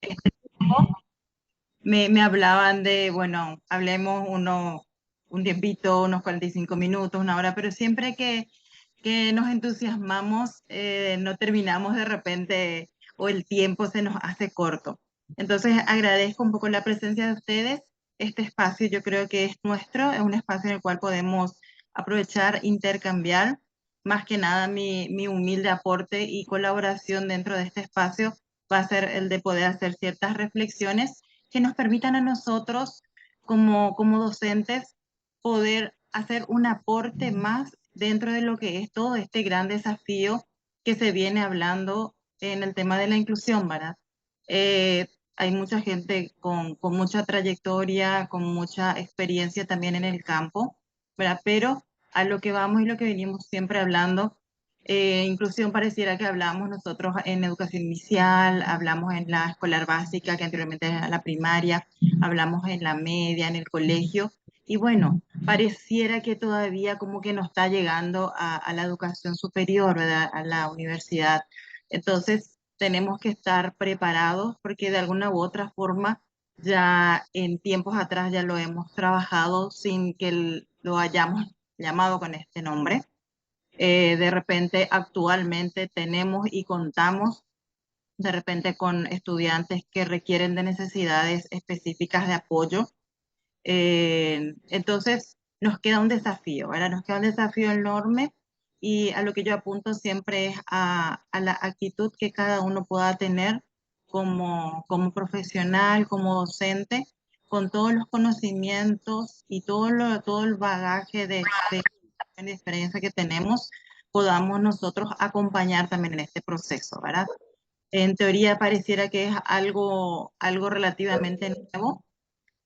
este tiempo, me hablaban de, bueno, hablemos un tiempito, unos 45 minutos, una hora, pero siempre que nos entusiasmamos, no terminamos de repente o el tiempo se nos hace corto. Entonces agradezco un poco la presencia de ustedes. Este espacio yo creo que es nuestro, es un espacio en el cual podemos aprovechar, intercambiar. Más que nada mi humilde aporte y colaboración dentro de este espacio va a ser el de poder hacer ciertas reflexiones que nos permitan a nosotros como docentes poder hacer un aporte más dentro de lo que es todo este gran desafío que se viene hablando en el tema de la inclusión, ¿verdad? Hay mucha gente con mucha trayectoria, con mucha experiencia también en el campo, ¿verdad? Pero a lo que vamos y lo que venimos siempre hablando, inclusión pareciera que hablamos nosotros en educación inicial, hablamos en la escolar básica, que anteriormente era la primaria, hablamos en la media, en el colegio, y bueno, pareciera que todavía como que no está llegando a la educación superior, ¿verdad? A la universidad. Entonces, tenemos que estar preparados porque de alguna u otra forma ya en tiempos atrás ya lo hemos trabajado sin que lo hayamos llamado con este nombre. De repente, actualmente tenemos y contamos de repente con estudiantes que requieren de necesidades específicas de apoyo, entonces, nos queda un desafío, ¿verdad? Nos queda un desafío enorme y a lo que yo apunto siempre es a la actitud que cada uno pueda tener como profesional, como docente, con todos los conocimientos y todo el bagaje de experiencia que tenemos, podamos nosotros acompañar también en este proceso, ¿verdad? En teoría pareciera que es algo relativamente nuevo,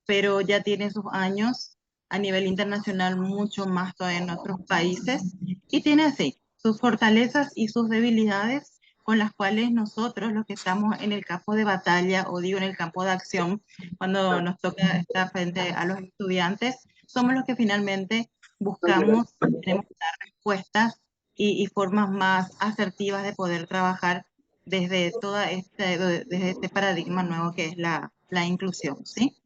pero ya tiene sus años a nivel internacional, mucho más todavía en otros países, y tiene así sus fortalezas y sus debilidades con las cuales nosotros, los que estamos en el campo de batalla, o digo en el campo de acción, cuando nos toca estar frente a los estudiantes, somos los que finalmente buscamos, tenemos que dar respuestas y formas más asertivas de poder trabajar desde este paradigma nuevo que es la inclusión, ¿sí?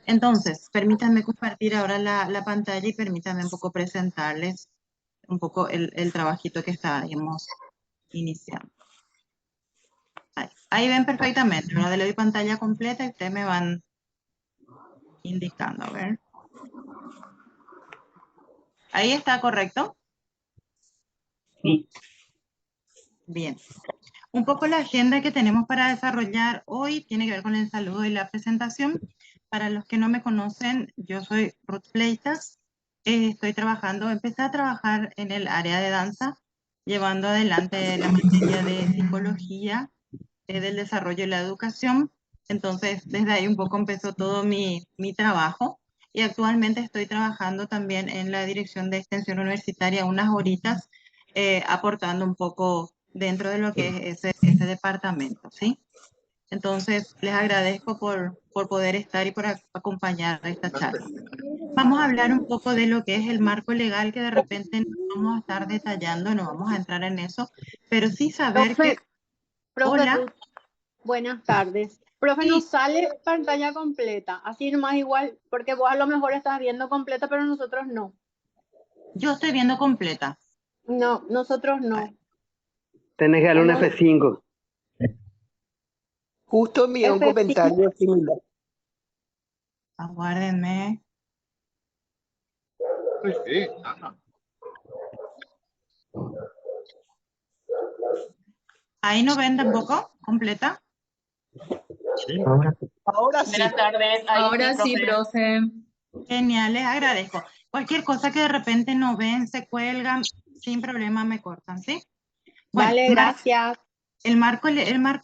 Entonces, permítanme compartir ahora la pantalla y permítanme un poco presentarles un poco el trabajito que estaremos iniciando. Ahí ven perfectamente, ¿verdad? Le doy pantalla completa y ustedes me van indicando, a ver. Ahí está correcto. Sí. Bien. Un poco la agenda que tenemos para desarrollar hoy tiene que ver con el saludo y la presentación. Para los que no me conocen, yo soy Ruth Fleitas. Empecé a trabajar en el área de danza, llevando adelante la materia de psicología, del desarrollo y la educación. Entonces, desde ahí un poco empezó todo mi trabajo. Y actualmente estoy trabajando también en la dirección de extensión universitaria unas horitas, aportando un poco dentro de lo que es ese departamento, ¿sí? Entonces, les agradezco por poder estar y por acompañar esta charla. Vamos a hablar un poco de lo que es el marco legal, que de repente no vamos a estar detallando, no vamos a entrar en eso, pero sí saber que, Profe hola, Ruth, buenas tardes. Profe, nos sí, sale pantalla completa, así nomás igual, porque vos a lo mejor estás viendo completa, pero nosotros no. yo estoy viendo completa. No, nosotros no. Tenés que darle un Estamos F5. Justo envié un F5. comentario similar. Aguárdenme. Sí. Ahí no ven tampoco completa. Ahora sí. Buenas tardes. Ahora sí, profe. Genial, les agradezco. Cualquier cosa que de repente no ven, se cuelgan, sin problema me cortan, ¿sí? Bueno, Vale, gracias. el marco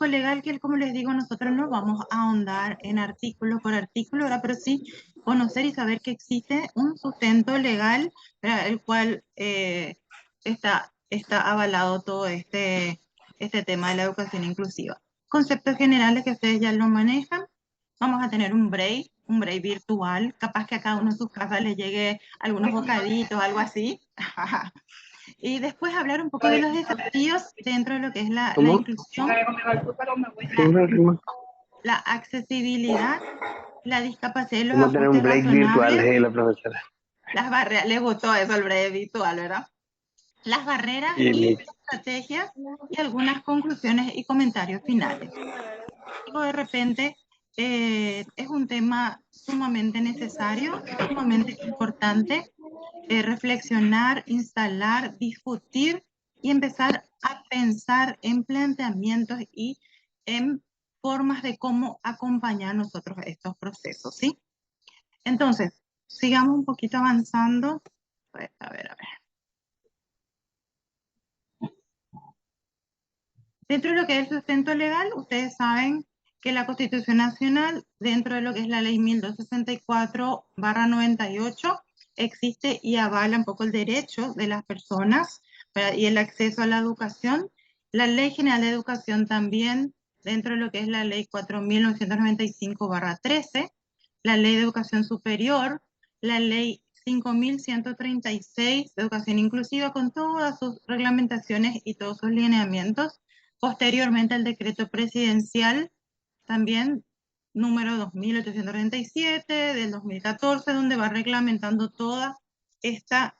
legal, que como les digo, nosotros no vamos a ahondar en artículo por artículo, ¿verdad? Pero sí conocer y saber que existe un sustento legal, ¿verdad? El cual está avalado todo este tema de la educación inclusiva. Conceptos generales que ustedes ya lo manejan. Vamos a tener un break virtual, capaz que a cada uno en sus casas les llegue algunos bocaditos, algo así. Y después hablar un poco de los desafíos dentro de lo que es la ¿Cómo? inclusión. la accesibilidad, la discapacidad y los Vamos a tener un ajustes break virtual, razonables, la profesora. las barreras, les gustó eso, el break virtual, ¿verdad? Las barreras Y y listo. estrategias y algunas conclusiones y comentarios finales. Digo, de repente es un tema sumamente necesario, sumamente importante, reflexionar, instalar, discutir y empezar a pensar en planteamientos y en formas de cómo acompañar nosotros estos procesos, ¿sí? Entonces, sigamos un poquito avanzando. A ver. Dentro de lo que es el sustento legal, ustedes saben que la Constitución Nacional, dentro de lo que es la Ley 1264/98, existe y avala un poco el derecho de las personas y el acceso a la educación. La Ley General de Educación también, dentro de lo que es la Ley 4995/13, la Ley de Educación Superior, la Ley 5136 de Educación Inclusiva, con todas sus reglamentaciones y todos sus lineamientos. Posteriormente el decreto presidencial, también número 2837 del 2014, donde va reglamentando toda este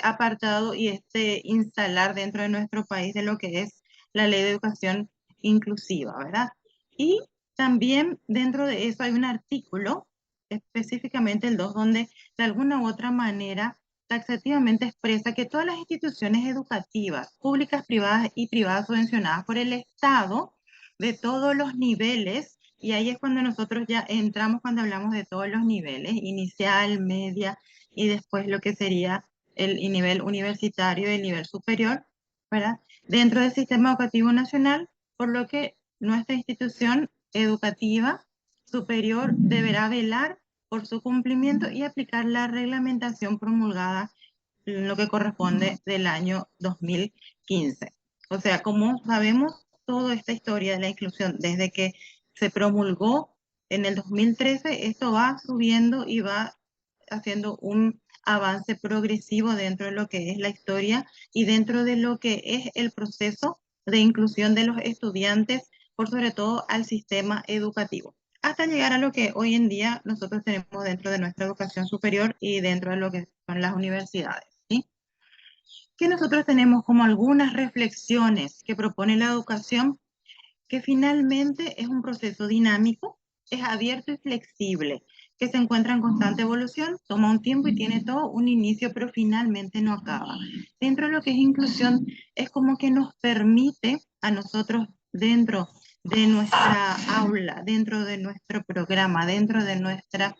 apartado y este instalar dentro de nuestro país de lo que es la ley de educación inclusiva, ¿verdad? Y también dentro de eso hay un artículo, específicamente el 2, donde de alguna u otra manera taxativamente expresa que todas las instituciones educativas, públicas, privadas y privadas subvencionadas por el Estado, de todos los niveles, y ahí es cuando nosotros ya entramos cuando hablamos de todos los niveles, inicial, media, y después lo que sería el nivel universitario y el nivel superior, ¿verdad? Dentro del sistema educativo nacional, por lo que nuestra institución educativa superior deberá velar por su cumplimiento y aplicar la reglamentación promulgada en lo que corresponde del año 2015. O sea, como sabemos, toda esta historia de la inclusión, desde que se promulgó en el 2013, esto va subiendo y va haciendo un avance progresivo dentro de lo que es la historia y dentro de lo que es el proceso de inclusión de los estudiantes, por sobre todo al sistema educativo, hasta llegar a lo que hoy en día nosotros tenemos dentro de nuestra educación superior y dentro de lo que son las universidades, ¿sí? Que nosotros tenemos como algunas reflexiones que propone la educación, que finalmente es un proceso dinámico, es abierto y flexible, que se encuentra en constante evolución, toma un tiempo y tiene todo un inicio, pero finalmente no acaba. Dentro de lo que es inclusión, es como que nos permite a nosotros dentro de nuestra aula, dentro de nuestro programa, dentro de nuestro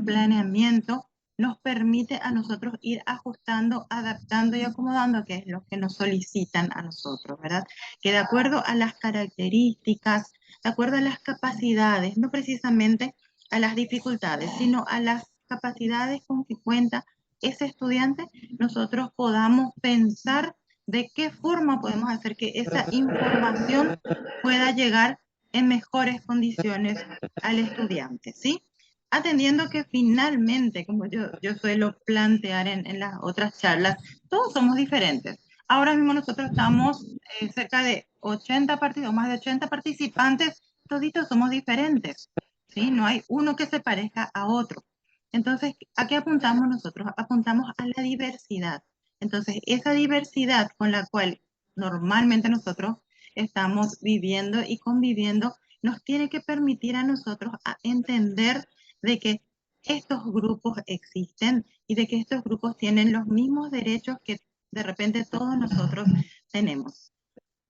planeamiento, nos permite a nosotros ir ajustando, adaptando y acomodando, que es lo que nos solicitan a nosotros, ¿verdad? Que de acuerdo a las características, de acuerdo a las capacidades, no precisamente a las dificultades, sino a las capacidades con que cuenta ese estudiante, nosotros podamos pensar de qué forma podemos hacer que esa información pueda llegar en mejores condiciones al estudiante, ¿sí? Atendiendo que finalmente, como yo suelo plantear en las otras charlas, todos somos diferentes. Ahora mismo nosotros estamos cerca de 80 partidos, más de 80 participantes, toditos somos diferentes, ¿sí? No hay uno que se parezca a otro. Entonces, ¿a qué apuntamos nosotros? Apuntamos a la diversidad. Entonces, esa diversidad con la cual normalmente nosotros estamos viviendo y conviviendo, nos tiene que permitir a nosotros a entender de que estos grupos existen y de que estos grupos tienen los mismos derechos que de repente todos nosotros tenemos.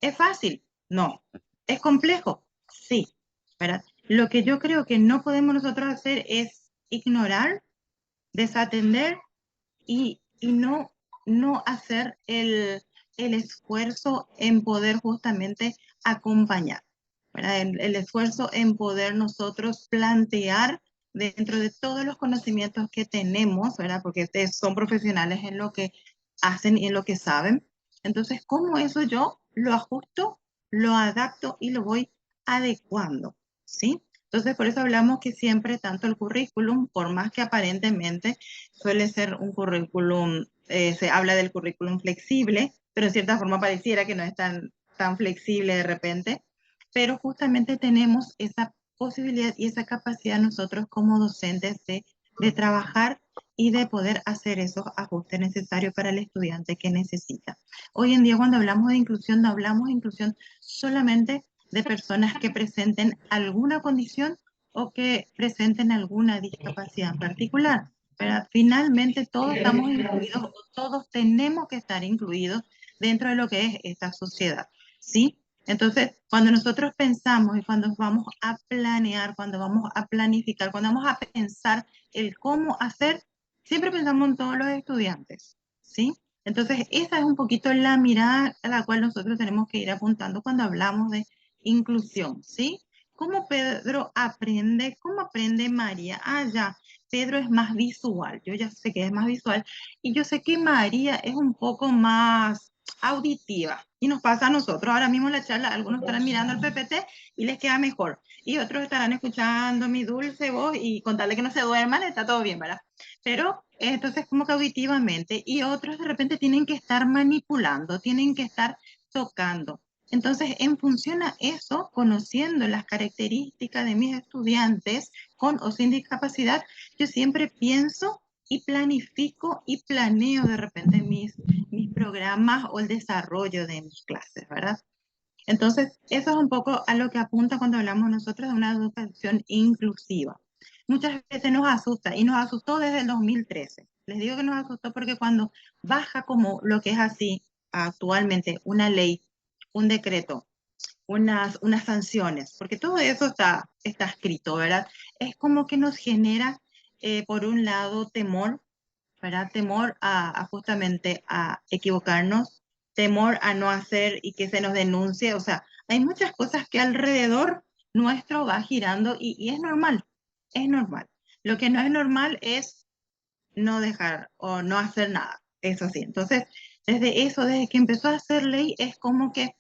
¿Es fácil? No. ¿Es complejo? Sí. ¿Verdad? Lo que yo creo que no podemos nosotros hacer es ignorar, desatender y no hacer el esfuerzo en poder justamente acompañar, ¿verdad? El esfuerzo en poder nosotros plantear dentro de todos los conocimientos que tenemos, ¿verdad? Porque ustedes son profesionales en lo que hacen y en lo que saben. Entonces, ¿cómo eso yo lo ajusto, lo adapto y lo voy adecuando? ¿Sí? Entonces, por eso hablamos que siempre tanto el currículum, por más que aparentemente suele ser un currículum, se habla del currículum flexible, pero en cierta forma pareciera que no es tan flexible de repente. pero justamente tenemos esa posibilidad y esa capacidad nosotros como docentes de trabajar y de poder hacer esos ajustes necesarios para el estudiante que necesita. Hoy en día cuando hablamos de inclusión, no hablamos de inclusión solamente de personas que presenten alguna condición o que presenten alguna discapacidad en particular. Pero finalmente todos estamos incluidos o todos tenemos que estar incluidos dentro de lo que es esta sociedad, ¿sí? Entonces, cuando nosotros pensamos y cuando vamos a planear, cuando vamos a planificar, cuando vamos a pensar el cómo hacer, siempre pensamos en todos los estudiantes, ¿sí? Entonces, esa es un poquito la mirada a la cual nosotros tenemos que ir apuntando cuando hablamos de inclusión, ¿sí? ¿Cómo Pedro aprende? ¿Cómo aprende María? Ah, ya, Pedro es más visual, yo ya sé que es más visual, y yo sé que María es un poco más auditiva, y nos pasa a nosotros. Ahora mismo en la charla, algunos estarán mirando el PPT y les queda mejor, y otros estarán escuchando mi dulce voz, y con tal de que no se duerman, está todo bien, ¿verdad? Pero entonces como que auditivamente, y otros de repente tienen que estar manipulando, tienen que estar tocando. Entonces, en función a eso, conociendo las características de mis estudiantes con o sin discapacidad, yo siempre pienso y planifico y planeo de repente mis programas o el desarrollo de mis clases, ¿verdad? Entonces, eso es un poco a lo que apunta cuando hablamos nosotros de una educación inclusiva. Muchas veces nos asusta y nos asustó desde el 2013. Les digo que nos asustó porque cuando baja como lo que es así actualmente una ley, un decreto, unas sanciones, porque todo eso está escrito, ¿verdad? Es como que nos genera, por un lado, temor, ¿verdad? Temor a justamente a equivocarnos, temor a no hacer y que se nos denuncie, o sea, hay muchas cosas que alrededor nuestro va girando y es normal, es normal. Lo que no es normal es no dejar o no hacer nada, eso sí. Entonces, desde eso, desde que empezó a hacer ley, es como que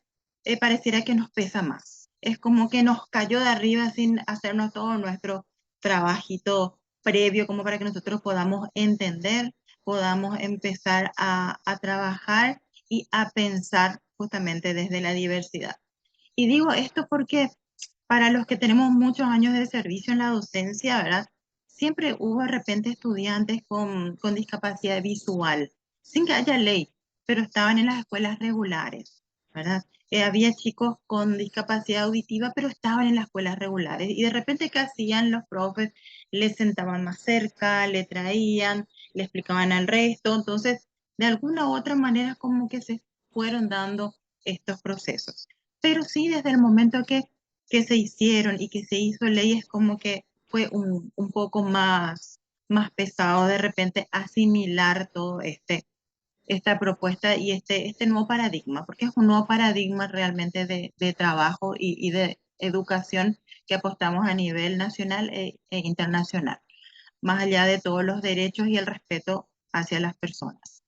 pareciera que nos pesa más. Es como que nos cayó de arriba sin hacernos todo nuestro trabajito previo, como para que nosotros podamos entender, podamos empezar a trabajar y a pensar justamente desde la diversidad. Y digo esto porque para los que tenemos muchos años de servicio en la docencia, ¿verdad? Siempre hubo de repente estudiantes con discapacidad visual, sin que haya ley, pero estaban en las escuelas regulares, ¿verdad? Había chicos con discapacidad auditiva, pero estaban en las escuelas regulares. Y de repente, ¿qué hacían los profes? Les sentaban más cerca, le traían, le explicaban al resto. Entonces, de alguna u otra manera, como que se fueron dando estos procesos. Pero sí, desde el momento que se hicieron y que se hizo ley, es como que fue un poco más pesado de repente asimilar todo esta propuesta y este nuevo paradigma, porque es un nuevo paradigma realmente de trabajo y de educación que apostamos a nivel nacional e internacional, más allá de todos los derechos y el respeto hacia las personas.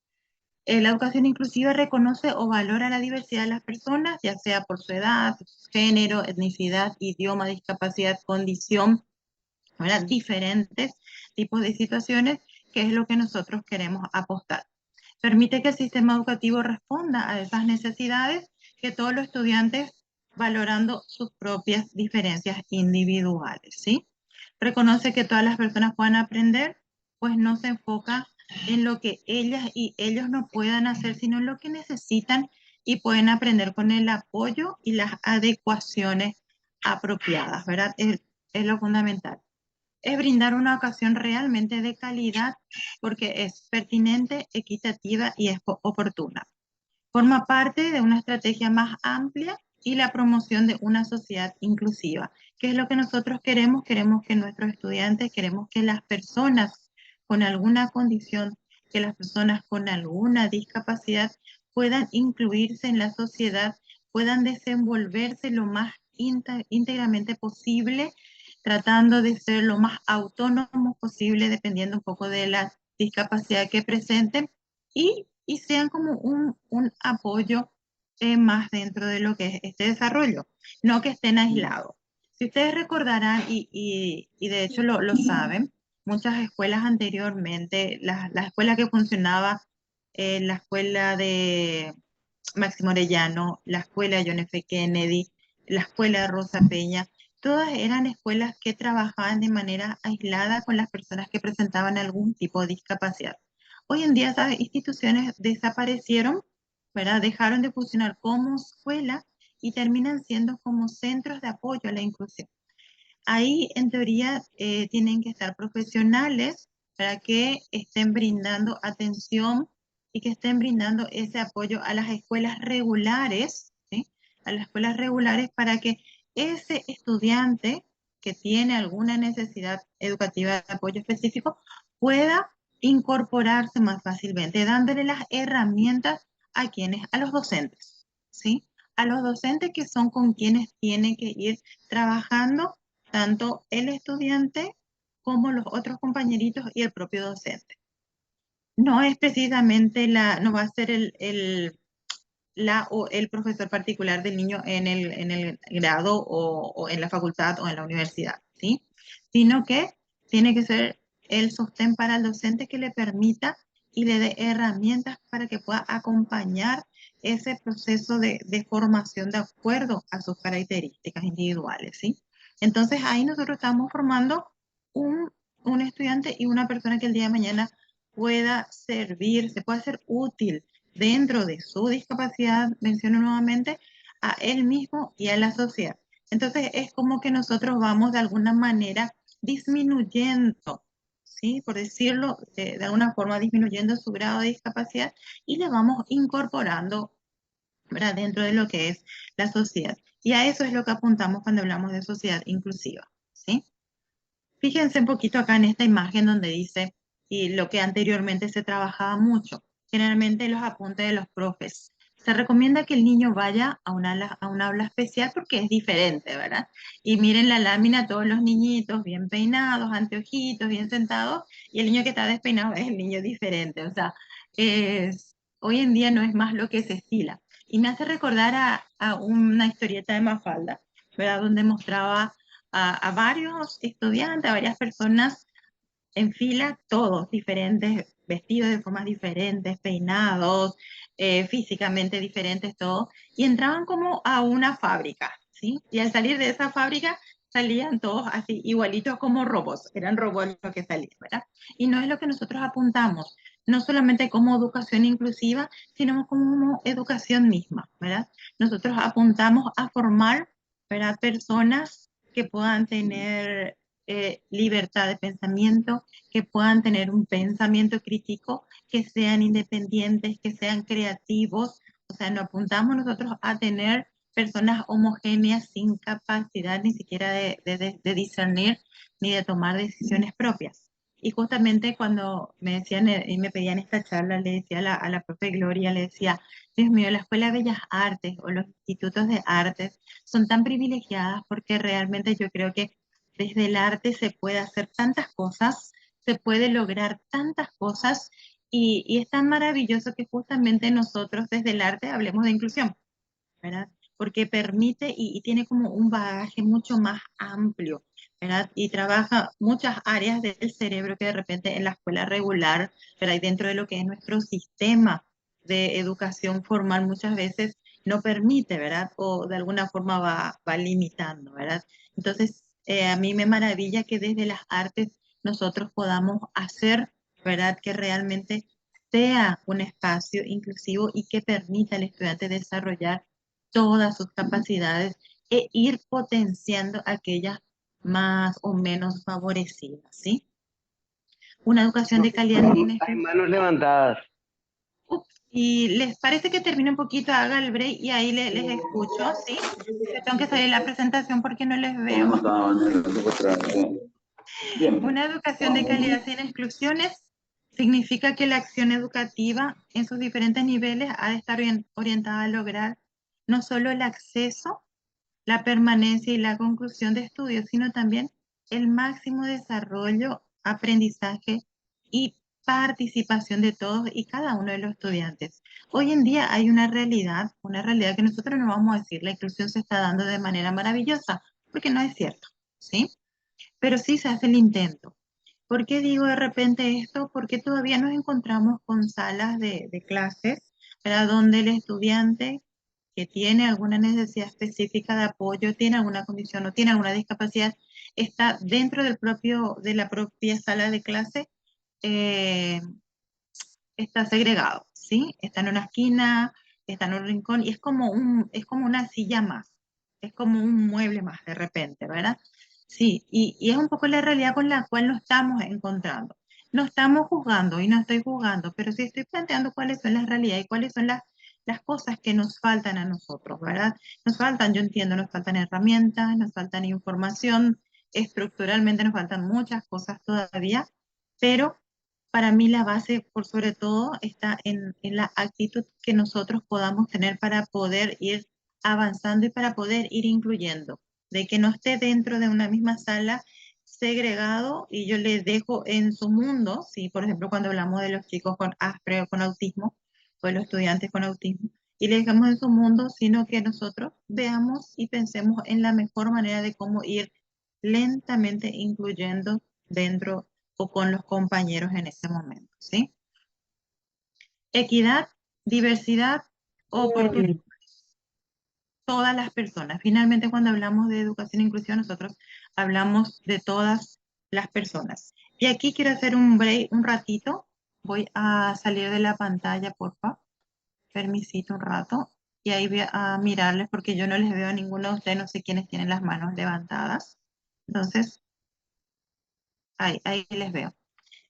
La educación inclusiva reconoce o valora la diversidad de las personas, ya sea por su edad, género, etnicidad, idioma, discapacidad, condición, ¿verdad? Diferentes tipos de situaciones, que es lo que nosotros queremos apostar. Permite que el sistema educativo responda a esas necesidades, que todos los estudiantes valorando sus propias diferencias individuales, ¿sí? Reconoce que todas las personas puedan aprender, pues no se enfoca en lo que ellas y ellos no puedan hacer, sino en lo que necesitan y pueden aprender con el apoyo y las adecuaciones apropiadas, ¿verdad? Es lo fundamental. Es brindar una ocasión realmente de calidad porque es pertinente, equitativa y es oportuna. Forma parte de una estrategia más amplia y la promoción de una sociedad inclusiva. ¿Qué es lo que nosotros queremos? Queremos que nuestros estudiantes, queremos que las personas con alguna condición, que las personas con alguna discapacidad puedan incluirse en la sociedad, puedan desenvolverse lo más íntegramente posible, tratando de ser lo más autónomos posible, dependiendo un poco de la discapacidad que presenten, y sean como un apoyo más dentro de lo que es este desarrollo, no que estén aislados. Si ustedes recordarán, y de hecho lo saben, muchas escuelas anteriormente, la escuela que funcionaba, la escuela de Máximo Orellano, la escuela John F. Kennedy, la escuela de Rosa Peña, todas eran escuelas que trabajaban de manera aislada con las personas que presentaban algún tipo de discapacidad. Hoy en día esas instituciones desaparecieron, ¿verdad? Dejaron de funcionar como escuela y terminan siendo como centros de apoyo a la inclusión. Ahí, en teoría, tienen que estar profesionales para que estén brindando atención y que estén brindando ese apoyo a las escuelas regulares, ¿sí? A las escuelas regulares para que ese estudiante que tiene alguna necesidad educativa de apoyo específico pueda incorporarse más fácilmente, dándole las herramientas a quienes, a los docentes, ¿sí? A los docentes que son con quienes tienen que ir trabajando tanto el estudiante como los otros compañeritos y el propio docente. No es precisamente no va a ser o el profesor particular del niño en el grado o en la facultad o en la universidad, ¿sí? Sino que tiene que ser el sostén para el docente que le permita y le dé herramientas para que pueda acompañar ese proceso de formación de acuerdo a sus características individuales, ¿sí? Entonces ahí nosotros estamos formando un estudiante y una persona que el día de mañana pueda servir, se pueda ser útil dentro de su discapacidad, menciono nuevamente, a él mismo y a la sociedad. Entonces es como que nosotros vamos de alguna manera disminuyendo, ¿sí? Por decirlo de alguna forma, disminuyendo su grado de discapacidad y le vamos incorporando, ¿verdad? Dentro de lo que es la sociedad. Y a eso es lo que apuntamos cuando hablamos de sociedad inclusiva, ¿sí? Fíjense un poquito acá en esta imagen donde dice, y lo que anteriormente se trabajaba mucho, generalmente los apuntes de los profes. Se recomienda que el niño vaya a un aula especial porque es diferente, ¿verdad? Y miren la lámina, todos los niñitos bien peinados, anteojitos, bien sentados, y el niño que está despeinado es el niño diferente. O sea, hoy en día no es más lo que se estila. Y me hace recordar a una historieta de Mafalda, ¿verdad? Donde mostraba a varios estudiantes, a varias personas en fila, todos diferentes, vestidos de formas diferentes, peinados, físicamente diferentes, todos, y entraban como a una fábrica, ¿sí? Y al salir de esa fábrica salían todos así, igualitos como robots, eran robots los que salían, ¿verdad? Y no es lo que nosotros apuntamos, no solamente como educación inclusiva, sino como educación misma, ¿verdad? Nosotros apuntamos a formar, ¿verdad? Personas que puedan tener libertad de pensamiento, que puedan tener un pensamiento crítico, que sean independientes, que sean creativos. O sea, no apuntamos nosotros a tener personas homogéneas sin capacidad ni siquiera de discernir ni de tomar decisiones propias. Y justamente cuando me decían y me pedían esta charla, le decía a la profe Gloria, le decía, Dios mío, la Escuela de Bellas Artes o los institutos de artes son tan privilegiadas porque realmente yo creo que desde el arte se puede hacer tantas cosas, se puede lograr tantas cosas y es tan maravilloso que justamente nosotros desde el arte hablemos de inclusión, ¿verdad? Porque permite y tiene como un bagaje mucho más amplio, ¿verdad? Y trabaja muchas áreas del cerebro que de repente en la escuela regular, ¿verdad? Y dentro de lo que es nuestro sistema de educación formal muchas veces no permite, ¿verdad? O de alguna forma va limitando, ¿verdad? Entonces, a mí me maravilla que desde las artes nosotros podamos hacer, ¿verdad? Que realmente sea un espacio inclusivo y que permita al estudiante desarrollar todas sus capacidades e ir potenciando aquellas más o menos favorecidas, ¿sí? Una educación de calidad no tiene Hay manos levantadas. y les parece que termine un poquito, haga el break y ahí les escucho, ¿sí? Yo tengo que salir de la presentación porque no les veo. Una educación de calidad sin exclusiones significa que la acción educativa en sus diferentes niveles ha de estar orientada a lograr no solo el acceso, la permanencia y la conclusión de estudios, sino también el máximo desarrollo, aprendizaje y participación de todos y cada uno de los estudiantes. Hoy en día hay una realidad que nosotros no vamos a decir, la inclusión se está dando de manera maravillosa, porque no es cierto, ¿sí? Pero sí se hace el intento. ¿Por qué digo de repente esto? Porque todavía nos encontramos con salas de clases, ¿verdad? Donde el estudiante que tiene alguna necesidad específica de apoyo, tiene alguna condición o tiene alguna discapacidad, está dentro de la propia sala de clase, eh, está segregado, ¿sí? Está en una esquina, está en un rincón y es como una silla más, es como un mueble más de repente, ¿verdad? Sí, y es un poco la realidad con la cual nos estamos encontrando. No estamos juzgando y no estoy juzgando, pero sí estoy planteando cuáles son las realidades y cuáles son las cosas que nos faltan a nosotros, ¿verdad? Nos faltan, yo entiendo, nos faltan herramientas, nos faltan información, estructuralmente nos faltan muchas cosas todavía, pero para mí la base, por sobre todo, está en la actitud que nosotros podamos tener para poder ir avanzando y para poder ir incluyendo, de que no esté dentro de una misma sala segregado y yo le dejo en su mundo, ¿sí? Por ejemplo, cuando hablamos de los chicos con Asperger o con autismo, o de los estudiantes con autismo, y le dejamos en su mundo, sino que nosotros veamos y pensemos en la mejor manera de cómo ir lentamente incluyendo dentro o con los compañeros en ese momento, ¿sí? Equidad, diversidad, oportunidad, todas las personas. Finalmente, cuando hablamos de educación e inclusión, nosotros hablamos de todas las personas. Y aquí quiero hacer un break, un ratito. Voy a salir de la pantalla, por favor. Permisito un rato. Y ahí voy a mirarles porque yo no les veo a ninguno de ustedes, no sé quiénes tienen las manos levantadas. Entonces, ahí les veo.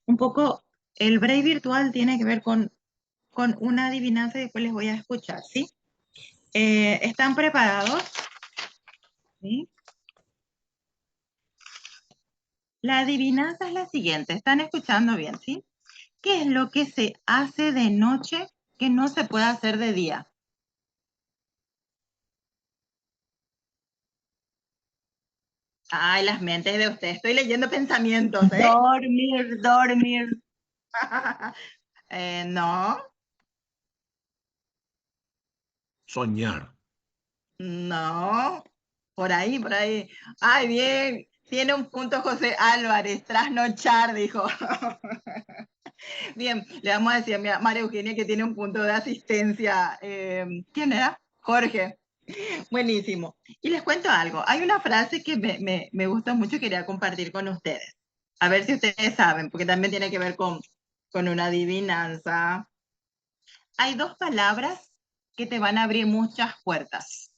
Un poco, el break virtual tiene que ver con una adivinanza y después les voy a escuchar, ¿sí? ¿Están preparados? ¿Sí? La adivinanza es la siguiente, están escuchando bien, ¿sí? ¿Qué es lo que se hace de noche que no se puede hacer de día? Ay, las mentes de ustedes, estoy leyendo pensamientos, ¿eh? Dormir, dormir. No, Soñar. no, por ahí, por ahí. Ay, bien, tiene un punto José Álvarez, trasnochar, dijo. Bien, le vamos a decir a María Eugenia que tiene un punto de asistencia. ¿Quién era? Jorge. Buenísimo. Y les cuento algo. Hay una frase que me gusta mucho y quería compartir con ustedes. A ver si ustedes saben, porque también tiene que ver con una adivinanza. Hay dos palabras que te van a abrir muchas puertas.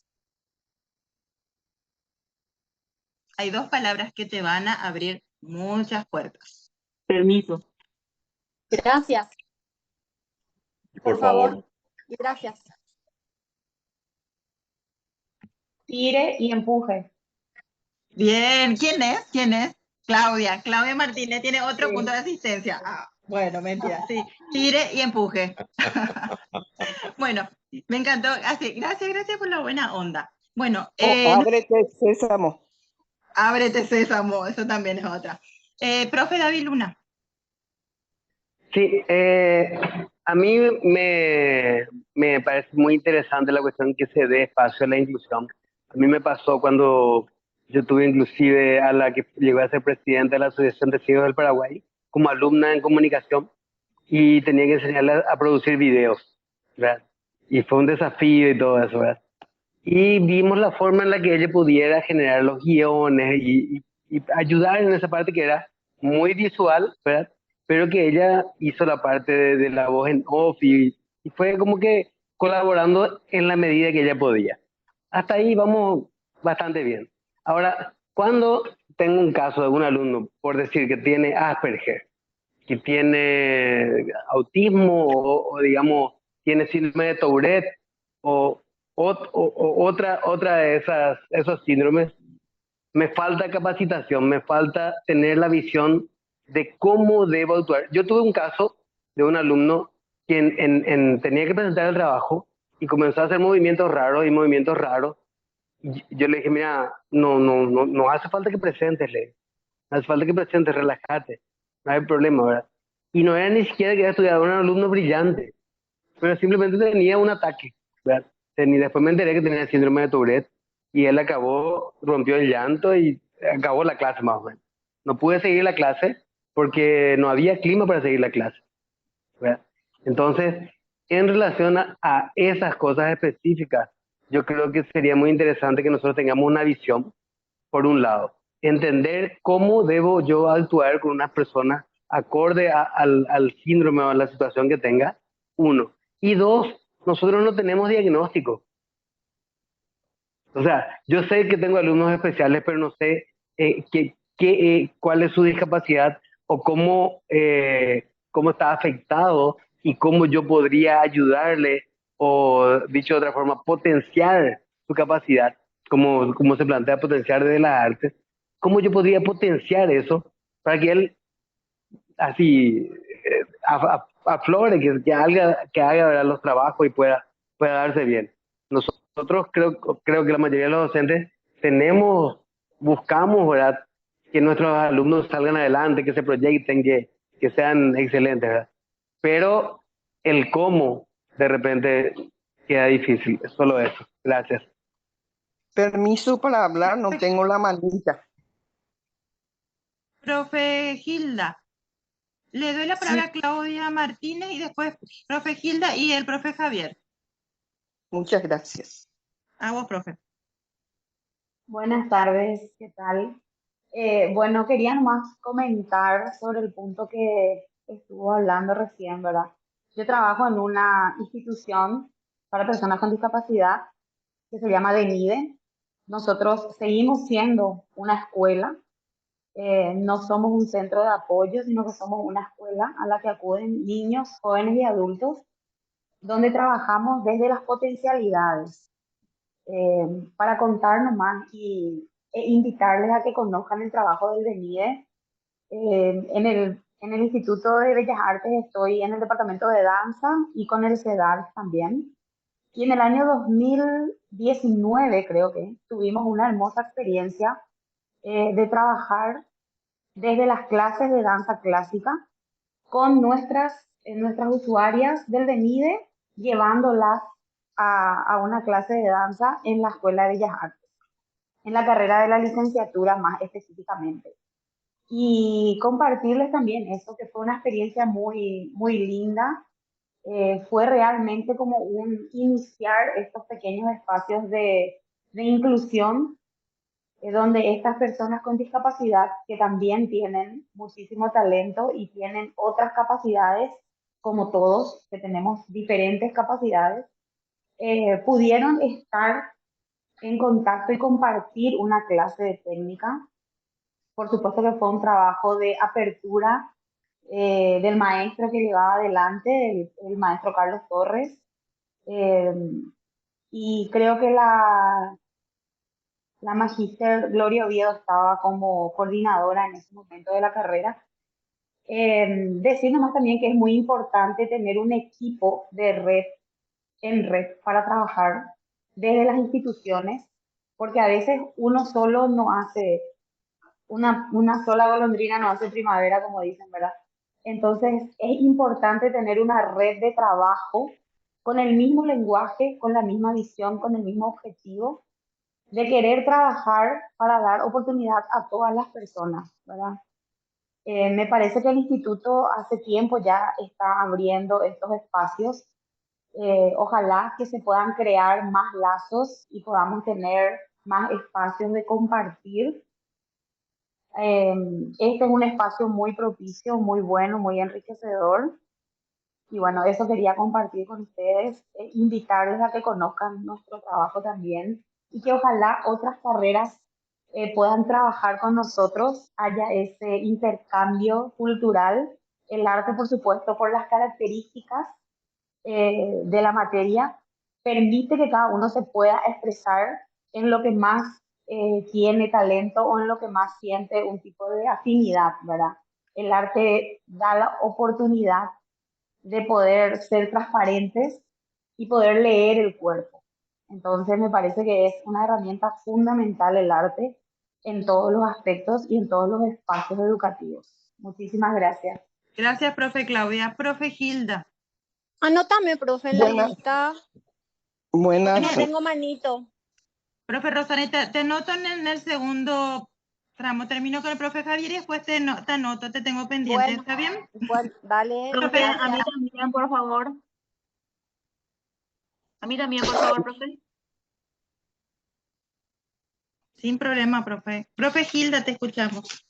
Hay dos palabras que te van a abrir muchas puertas. Permiso. Gracias. Por favor. Gracias. Tire y empuje. Bien, ¿quién es? ¿Quién es? Claudia. Claudia Martínez tiene otro Sí. punto de asistencia. Ah, bueno, mentira, sí. Tire y empuje. Bueno, me encantó. Así, gracias, gracias por la buena onda. Bueno, Ábrete, sésamo. ábrete sésamo, eso también es otra. Profe David Luna. Sí, a mí me parece muy interesante la cuestión que se dé espacio a la inclusión. A mí me pasó cuando yo tuve inclusive a la que llegó a ser presidenta de la Asociación de Ciegos del Paraguay, como alumna en comunicación, y tenía que enseñarle a producir videos, ¿verdad? Y fue un desafío y todo eso, ¿verdad? Y vimos la forma en la que ella pudiera generar los guiones y ayudar en esa parte que era muy visual, ¿verdad? Pero que ella hizo la parte de la voz en off y fue como que colaborando en la medida que ella podía. Hasta ahí vamos bastante bien. Ahora, cuando tengo un caso de un alumno, por decir que tiene Asperger, que tiene autismo o digamos, tiene síndrome de Tourette o, otra de esos síndromes, me falta capacitación, me falta tener la visión de cómo debo actuar. Yo tuve un caso de un alumno que tenía que presentar el trabajo y comenzó a hacer movimientos raros y movimientos raros. Y yo le dije, mira, no hace falta que presentes, no hace falta que presentes, relájate, no hay problema, ¿verdad? Y no era ni siquiera que era estudiado, era un alumno brillante, pero simplemente tenía un ataque, ¿verdad? Después me enteré que tenía síndrome de Tourette y él acabó, rompió el llanto y acabó la clase más o menos. No pude seguir la clase porque no había clima para seguir la clase, ¿verdad? Entonces, en relación a esas cosas específicas, yo creo que sería muy interesante que nosotros tengamos una visión, por un lado, entender cómo debo yo actuar con una persona acorde al síndrome o a la situación que tenga, uno. Y dos, nosotros no tenemos diagnóstico. O sea, yo sé que tengo alumnos especiales, pero no sé cuál es su discapacidad o cómo está afectado y cómo yo podría ayudarle o, dicho de otra forma, potenciar su capacidad, como se plantea potenciar desde las artes. ¿Cómo yo podría potenciar eso para que él así aflore, que haga ¿verdad? Los trabajos y pueda darse bien? Nosotros creo que la mayoría de los docentes buscamos, ¿verdad? Que nuestros alumnos salgan adelante, que se proyecten, que sean excelentes, ¿verdad? Pero el cómo de repente queda difícil, es solo eso. Gracias. Permiso para hablar, no tengo la manita. Profe Gilda, le doy la palabra a Claudia Martínez y después profe Gilda y el profe Javier. Muchas gracias. A vos, profe. Buenas tardes, ¿qué tal? Bueno, quería nomás comentar sobre el punto que estuvo hablando recién, ¿verdad? Yo trabajo en una institución para personas con discapacidad que se llama DENIDE. Nosotros seguimos siendo una escuela, no somos un centro de apoyo, sino que somos una escuela a la que acuden niños, jóvenes y adultos, donde trabajamos desde las potencialidades. Para contar nomás e invitarles a que conozcan el trabajo del DENIDE. En el Instituto de Bellas Artes estoy en el departamento de danza y con el CEDAR también. Y en el año 2019 creo que tuvimos una hermosa experiencia de trabajar desde las clases de danza clásica con nuestras usuarias del DENIDE, llevándolas a una clase de danza en la Escuela de Bellas Artes, en la carrera de la licenciatura más específicamente. Y compartirles también eso, que fue una experiencia muy, muy linda. Fue realmente como iniciar estos pequeños espacios de inclusión, donde estas personas con discapacidad, que también tienen muchísimo talento y tienen otras capacidades, como todos, que tenemos diferentes capacidades, pudieron estar en contacto y compartir una clase de técnica. Por supuesto que fue un trabajo de apertura del maestro que llevaba adelante, el maestro Carlos Torres. eh, y creo que la magíster Gloria Oviedo estaba como coordinadora en ese momento de la carrera. Decir nomás también que es muy importante tener un equipo de red en red para trabajar desde las instituciones, porque a veces uno solo no hace, una sola golondrina no hace primavera, como dicen, ¿verdad? Entonces es importante tener una red de trabajo con el mismo lenguaje, con la misma visión, con el mismo objetivo, de querer trabajar para dar oportunidad a todas las personas, ¿verdad? Me parece que el instituto hace tiempo ya está abriendo estos espacios. Ojalá que se puedan crear más lazos y podamos tener más espacios de compartir. Este es un espacio muy propicio, muy bueno, muy enriquecedor. Y bueno, eso quería compartir con ustedes, invitarles a que conozcan nuestro trabajo también y que ojalá otras carreras puedan trabajar con nosotros, haya ese intercambio cultural. El arte, por supuesto, por las características de la materia, permite que cada uno se pueda expresar en lo que más tiene talento o en lo que más siente un tipo de afinidad, ¿verdad? El arte da la oportunidad de poder ser transparentes y poder leer el cuerpo. Entonces me parece que es una herramienta fundamental el arte en todos los aspectos y en todos los espacios educativos. Muchísimas gracias. Gracias, profe Claudia. Profe Gilda. Anótame, profe, en la lista. Buenas. No tengo manito. Profe Rosanita, te anoto en el segundo tramo. Termino con el profe Javier y después te anoto, te tengo pendiente. Bueno, ¿Está bien? Bueno, dale. Profe, a mí también, por favor. A mí también, por favor, profe. Sin problema, profe. Profe Gilda, te escuchamos.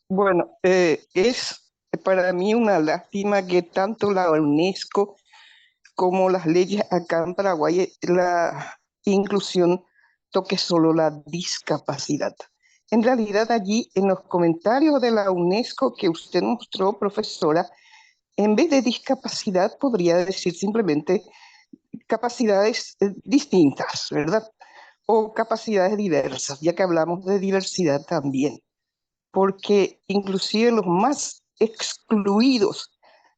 Bueno, es para mí una lástima que tanto la UNESCO como las leyes acá en Paraguay, la inclusión toque solo la discapacidad. En realidad allí en los comentarios de la UNESCO que usted mostró, profesora, en vez de discapacidad podría decir simplemente capacidades distintas, ¿verdad? O capacidades diversas, ya que hablamos de diversidad también, porque inclusive los más excluidos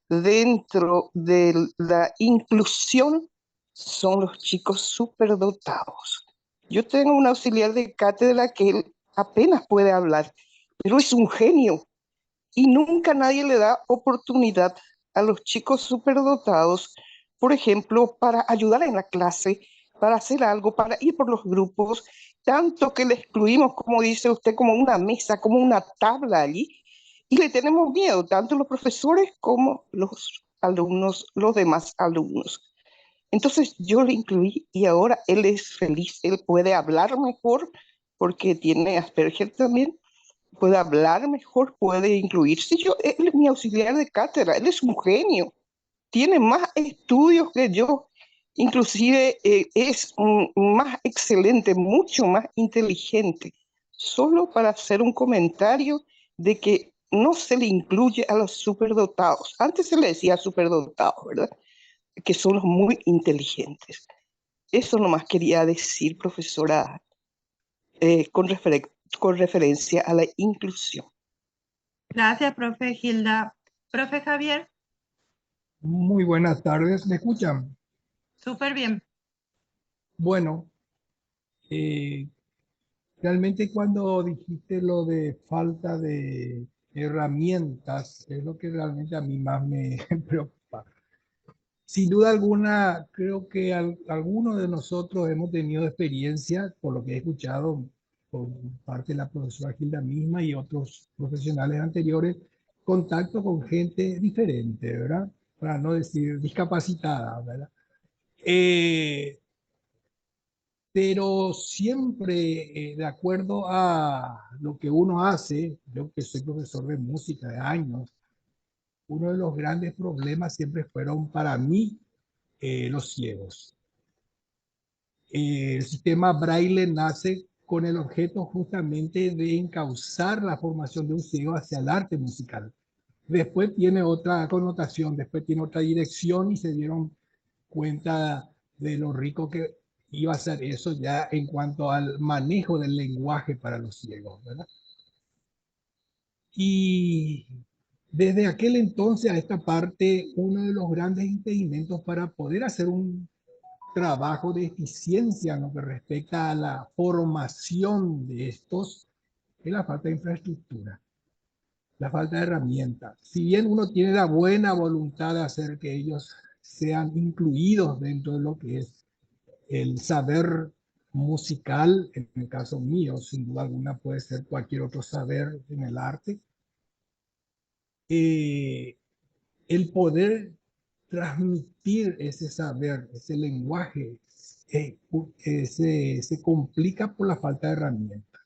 dentro de la inclusión son los chicos superdotados. Yo tengo un auxiliar de cátedra que él apenas puede hablar, pero es un genio y nunca nadie le da oportunidad a los chicos superdotados, por ejemplo, para ayudar en la clase, para hacer algo, para ir por los grupos, tanto que le excluimos, como dice usted, como una mesa, como una tabla allí, y le tenemos miedo, tanto los profesores como los alumnos, los demás alumnos. Entonces yo le incluí y ahora él es feliz, él puede hablar mejor porque tiene Asperger también, puede hablar mejor, puede incluirse. Él es mi auxiliar de cátedra, él es un genio, tiene más estudios que yo, inclusive es más excelente, mucho más inteligente, solo para hacer un comentario de que no se le incluye a los superdotados. Antes se le decía superdotados, ¿verdad? Que son los muy inteligentes. Eso nomás quería decir, profesora, con referencia a la inclusión. Gracias, profe Gilda. Profe Javier, Muy buenas tardes, ¿me escuchan? súper bien. Bueno, realmente cuando dijiste lo de falta de herramientas, es lo que realmente a mí más me preocupa. Sin duda alguna, creo que algunos de nosotros hemos tenido experiencia, por lo que he escuchado por parte de la profesora Gilda misma y otros profesionales anteriores, contacto con gente diferente, ¿verdad? Para no decir discapacitada, ¿verdad? Eh, pero siempre de acuerdo a lo que uno hace, yo que soy profesor de música de años, uno de los grandes problemas siempre fueron para mí los ciegos. El sistema Braille nace con el objeto justamente de encauzar la formación de un ciego hacia el arte musical. Después tiene otra connotación, después tiene otra dirección y se dieron cuenta de lo rico que iba a ser eso ya en cuanto al manejo del lenguaje para los ciegos, ¿verdad? Y desde aquel entonces a esta parte, uno de los grandes impedimentos para poder hacer un trabajo de eficiencia en lo que respecta a la formación de estos es la falta de infraestructura, la falta de herramientas. Si bien uno tiene la buena voluntad de hacer que ellos sean incluidos dentro de lo que es el saber musical, en el caso mío, sin duda alguna puede ser cualquier otro saber en el arte, el poder transmitir ese saber, ese lenguaje, se complica por la falta de herramientas.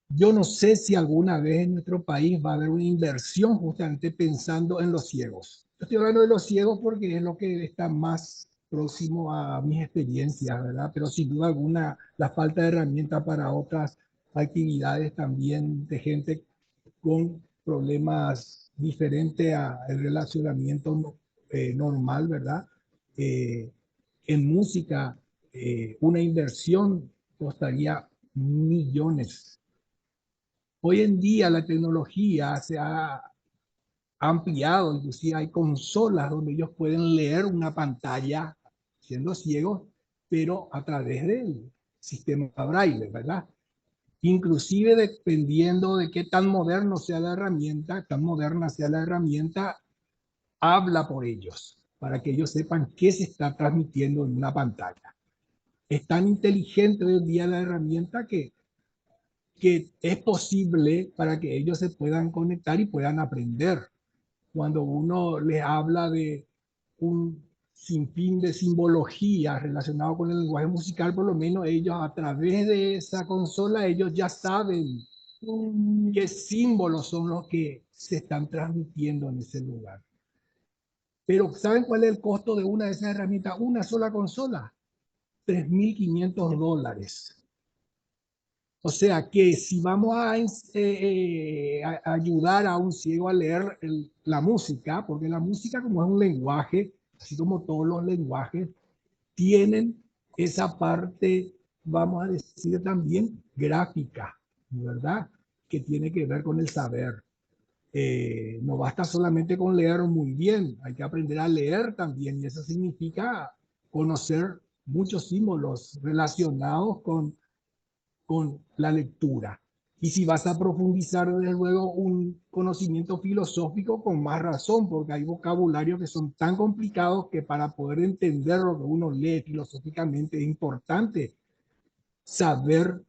Yo no sé si alguna vez en nuestro país va a haber una inversión justamente pensando en los ciegos. Yo estoy hablando de los ciegos porque es lo que está más próximo a mis experiencias, ¿verdad? Pero sin duda alguna la falta de herramientas para otras actividades también de gente con problemas diferentes al relacionamiento normal, ¿verdad? Eh, en música, una inversión costaría millones. Hoy en día la tecnología se ha ampliado, inclusive hay consolas donde ellos pueden leer una pantalla siendo ciegos, pero a través del sistema braille, ¿verdad? Inclusive dependiendo de qué tan moderno sea la herramienta, tan moderna sea la herramienta, habla por ellos, para que ellos sepan qué se está transmitiendo en una pantalla. Es tan inteligente hoy en día la herramienta que es posible para que ellos se puedan conectar y puedan aprender. Cuando uno les habla de un sinfín de simbología relacionado con el lenguaje musical, por lo menos ellos a través de esa consola, ellos ya saben qué símbolos son los que se están transmitiendo en ese lugar. Pero ¿saben cuál es el costo de una de esas herramientas? Una sola consola, $3.500. O sea que si vamos a ayudar a un ciego a leer la música, porque la música como es un lenguaje, así como todos los lenguajes, tienen esa parte, vamos a decir también, gráfica, ¿verdad? Que tiene que ver con el saber. No basta solamente con leer muy bien, hay que aprender a leer también, y eso significa conocer muchos símbolos relacionados con la lectura. Y si vas a profundizar, desde luego, un conocimiento filosófico, con más razón, porque hay vocabularios que son tan complicados que para poder entender lo que uno lee filosóficamente es importante saber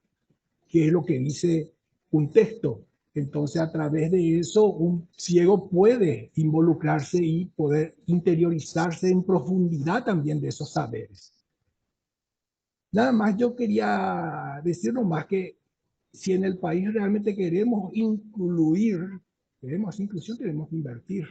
qué es lo que dice un texto. Entonces, a través de eso, un ciego puede involucrarse y poder interiorizarse en profundidad también de esos saberes. Nada más yo quería decir nomás que si en el país realmente queremos queremos inclusión, tenemos que invertir.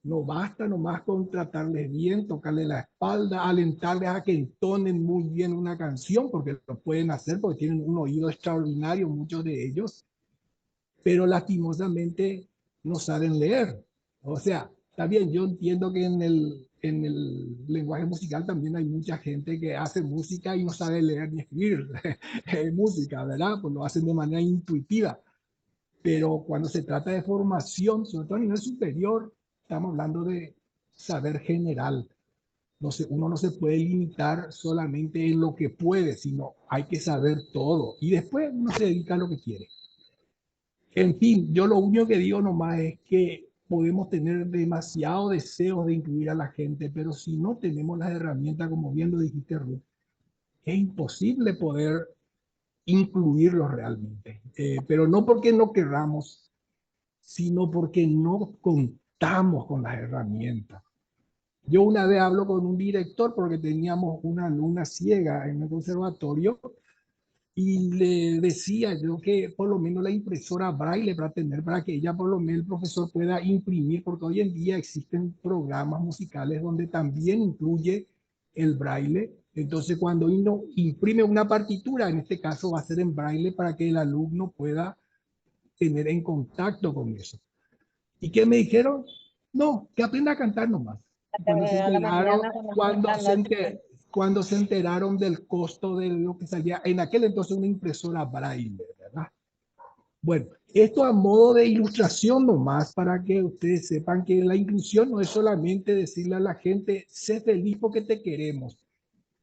No basta nomás con tratarles bien, tocarles la espalda, alentarles a que entonen muy bien una canción, porque lo pueden hacer, porque tienen un oído extraordinario, muchos de ellos, pero lastimosamente no saben leer. O sea, está bien, yo entiendo que en el lenguaje musical también hay mucha gente que hace música y no sabe leer ni escribir música, ¿verdad? Pues lo hacen de manera intuitiva. Pero cuando se trata de formación, sobre todo a nivel superior, estamos hablando de saber general. Uno no se puede limitar solamente en lo que puede, sino hay que saber todo. Y después uno se dedica a lo que quiere. En fin, yo lo único que digo nomás es que podemos tener demasiado deseos de incluir a la gente, pero si no tenemos las herramientas, como bien lo dijiste, Ruth, es imposible poder incluirlos realmente. Pero no porque no querramos, sino porque no contamos con las herramientas. Yo una vez hablo con un director porque teníamos una alumna ciega en el conservatorio y le decía yo que por lo menos la impresora braille para que ella por lo menos el profesor pueda imprimir, porque hoy en día existen programas musicales donde también incluye el braille. Entonces cuando uno imprime una partitura, en este caso va a ser en braille para que el alumno pueda tener en contacto con eso. ¿Y qué me dijeron? No, que aprenda a cantar nomás. Cuando se enteraron del costo de lo que salía en aquel entonces una impresora braille, ¿verdad? Bueno, esto a modo de ilustración nomás para que ustedes sepan que la inclusión no es solamente decirle a la gente, sé feliz porque te queremos.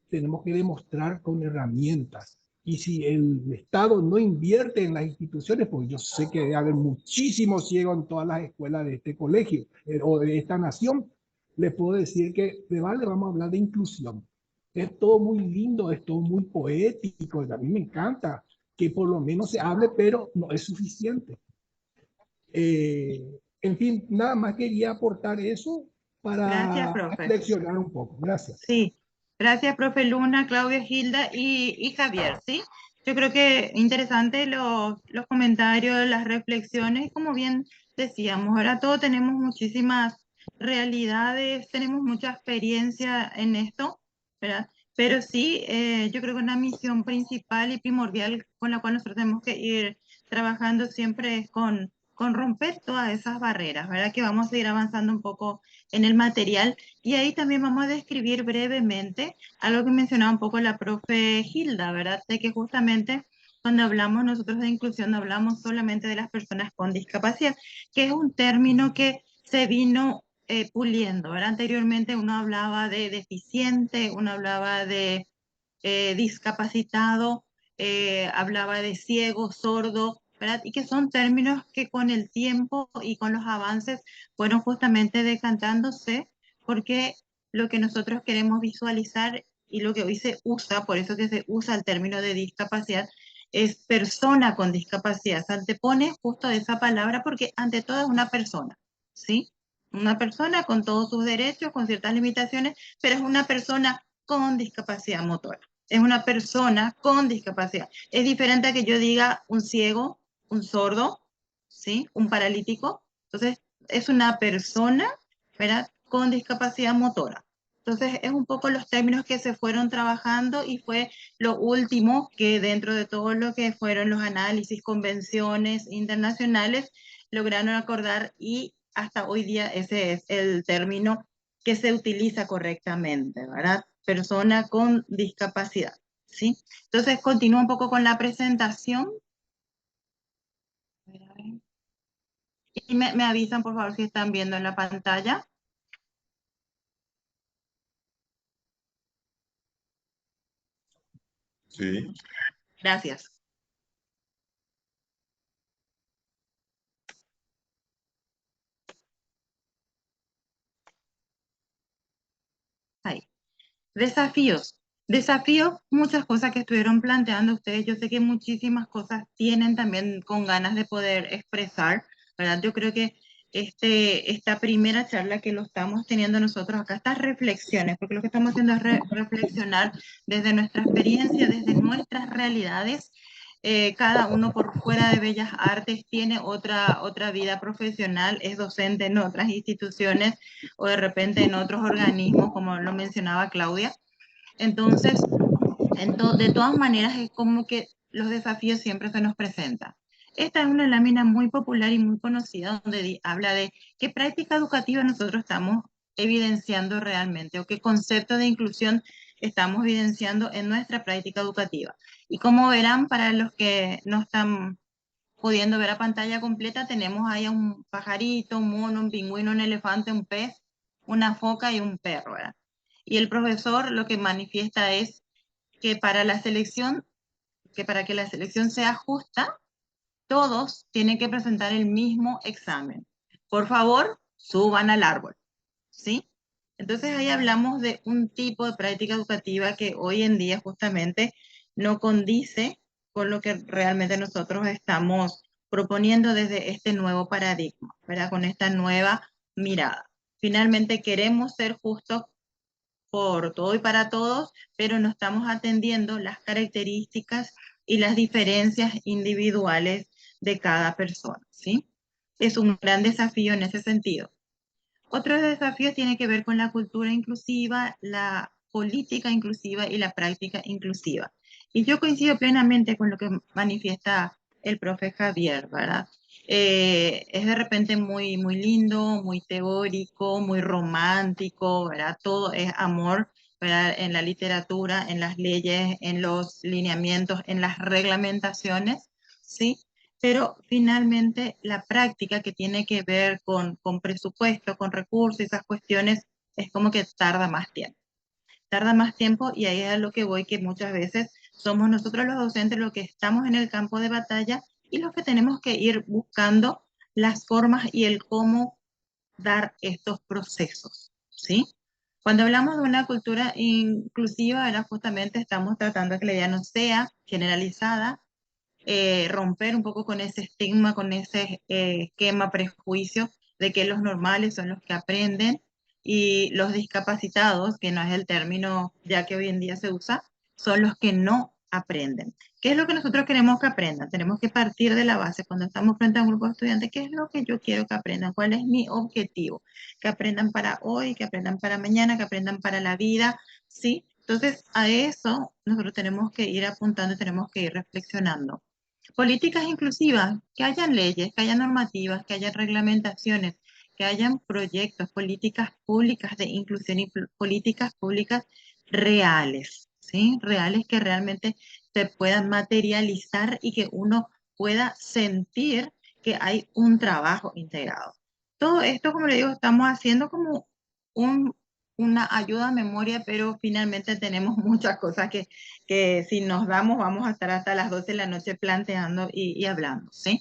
Tenemos que demostrar con herramientas. Y si el Estado no invierte en las instituciones, pues yo sé que debe haber muchísimos ciegos en todas las escuelas de este colegio o de esta nación, les puedo decir que de vale, vamos a hablar de inclusión. Es todo muy lindo, es todo muy poético, a mí me encanta que por lo menos se hable, pero no es suficiente. En fin, nada más quería aportar eso Gracias, para profe. reflexionar un poco. Gracias. Sí, gracias, profe Luna, Claudia, Hilda y Javier, ¿sí? Yo creo que interesante los comentarios, las reflexiones, como bien decíamos, ahora todos tenemos muchísimas realidades, tenemos mucha experiencia en esto, ¿verdad? Pero sí, yo creo que una misión principal y primordial con la cual nosotros tenemos que ir trabajando siempre es con romper todas esas barreras, ¿verdad? Que vamos a ir avanzando un poco en el material. Y ahí también vamos a describir brevemente algo que mencionaba un poco la profe Hilda, ¿verdad? De que justamente cuando hablamos nosotros de inclusión no hablamos solamente de las personas con discapacidad, que es un término que se vino puliendo, ¿verdad? Anteriormente uno hablaba de deficiente, uno hablaba de discapacitado, hablaba de ciego, sordo, ¿verdad? Y que son términos que con el tiempo y con los avances fueron justamente decantándose, porque lo que nosotros queremos visualizar y lo que hoy se usa, por eso que se usa el término de discapacidad, es persona con discapacidad. Se antepone justo esa palabra porque ante todo es una persona, ¿sí? Una persona con todos sus derechos, con ciertas limitaciones, pero es una persona con discapacidad motora. Es una persona con discapacidad. Es diferente a que yo diga un ciego, un sordo, ¿sí? Un paralítico. Entonces, es una persona, ¿verdad? Con discapacidad motora. Entonces, es un poco los términos que se fueron trabajando y fue lo último que dentro de todo lo que fueron los análisis, convenciones internacionales, lograron acordar y hasta hoy día ese es el término que se utiliza correctamente, ¿verdad? Persona con discapacidad, ¿sí? Entonces, continúo un poco con la presentación. Y me avisan, por favor, si están viendo en la pantalla. Sí. Gracias. Ahí. Desafíos. Desafíos, muchas cosas que estuvieron planteando ustedes. Yo sé que muchísimas cosas tienen también con ganas de poder expresar, ¿verdad? Yo creo que esta primera charla que lo estamos teniendo nosotros acá, estas reflexiones, porque lo que estamos haciendo es reflexionar desde nuestra experiencia, desde nuestras realidades. Cada uno por fuera de Bellas Artes tiene otra vida profesional, es docente en otras instituciones o de repente en otros organismos, como lo mencionaba Claudia. Entonces, de todas maneras, es como que los desafíos siempre se nos presentan. Esta es una lámina muy popular y muy conocida donde habla de qué práctica educativa nosotros estamos evidenciando realmente o qué concepto de inclusión estamos evidenciando en nuestra práctica educativa. Y como verán, para los que no están pudiendo ver a pantalla completa, tenemos ahí a un pajarito, un mono, un pingüino, un elefante, un pez, una foca y un perro, ¿verdad? Y el profesor lo que manifiesta es que para la selección, que para que la selección sea justa, todos tienen que presentar el mismo examen. Por favor, suban al árbol, ¿sí? Entonces ahí hablamos de un tipo de práctica educativa que hoy en día justamente no condice con lo que realmente nosotros estamos proponiendo desde este nuevo paradigma, ¿verdad? Con esta nueva mirada. Finalmente queremos ser justos por todo y para todos, pero no estamos atendiendo las características y las diferencias individuales de cada persona, ¿sí? Es un gran desafío en ese sentido. Otro desafío tiene que ver con la cultura inclusiva, la política inclusiva y la práctica inclusiva. Y yo coincido plenamente con lo que manifiesta el profe Javier, ¿verdad? Es de repente muy lindo, muy teórico, muy romántico, ¿verdad? Todo es amor, ¿verdad? En la literatura, en las leyes, en los lineamientos, en las reglamentaciones, ¿sí? Pero finalmente la práctica que tiene que ver con presupuesto, con recursos, esas cuestiones, es como que tarda más tiempo. Tarda más tiempo y ahí es a lo que voy, que muchas veces somos nosotros los docentes los que estamos en el campo de batalla y los que tenemos que ir buscando las formas y el cómo dar estos procesos, ¿sí? Cuando hablamos de una cultura inclusiva, ahora justamente estamos tratando de que la idea no sea generalizada, romper un poco con ese estigma, con ese esquema, prejuicio de que los normales son los que aprenden y los discapacitados, que no es el término ya que hoy en día se usa, son los que no aprenden. ¿Qué es lo que nosotros queremos que aprendan? Tenemos que partir de la base cuando estamos frente a un grupo de estudiantes. ¿Qué es lo que yo quiero que aprendan? ¿Cuál es mi objetivo? Que aprendan para hoy, que aprendan para mañana, que aprendan para la vida, ¿sí? Entonces, a eso nosotros tenemos que ir apuntando y tenemos que ir reflexionando. Políticas inclusivas, que hayan leyes, que hayan normativas, que hayan reglamentaciones, que hayan proyectos, políticas públicas de inclusión y políticas públicas reales, ¿sí? Reales que realmente se puedan materializar y que uno pueda sentir que hay un trabajo integrado. Todo esto, como le digo, estamos haciendo como un, una ayuda a memoria, pero finalmente tenemos muchas cosas que si nos damos vamos a estar hasta las 12 de la noche planteando y hablando, ¿sí?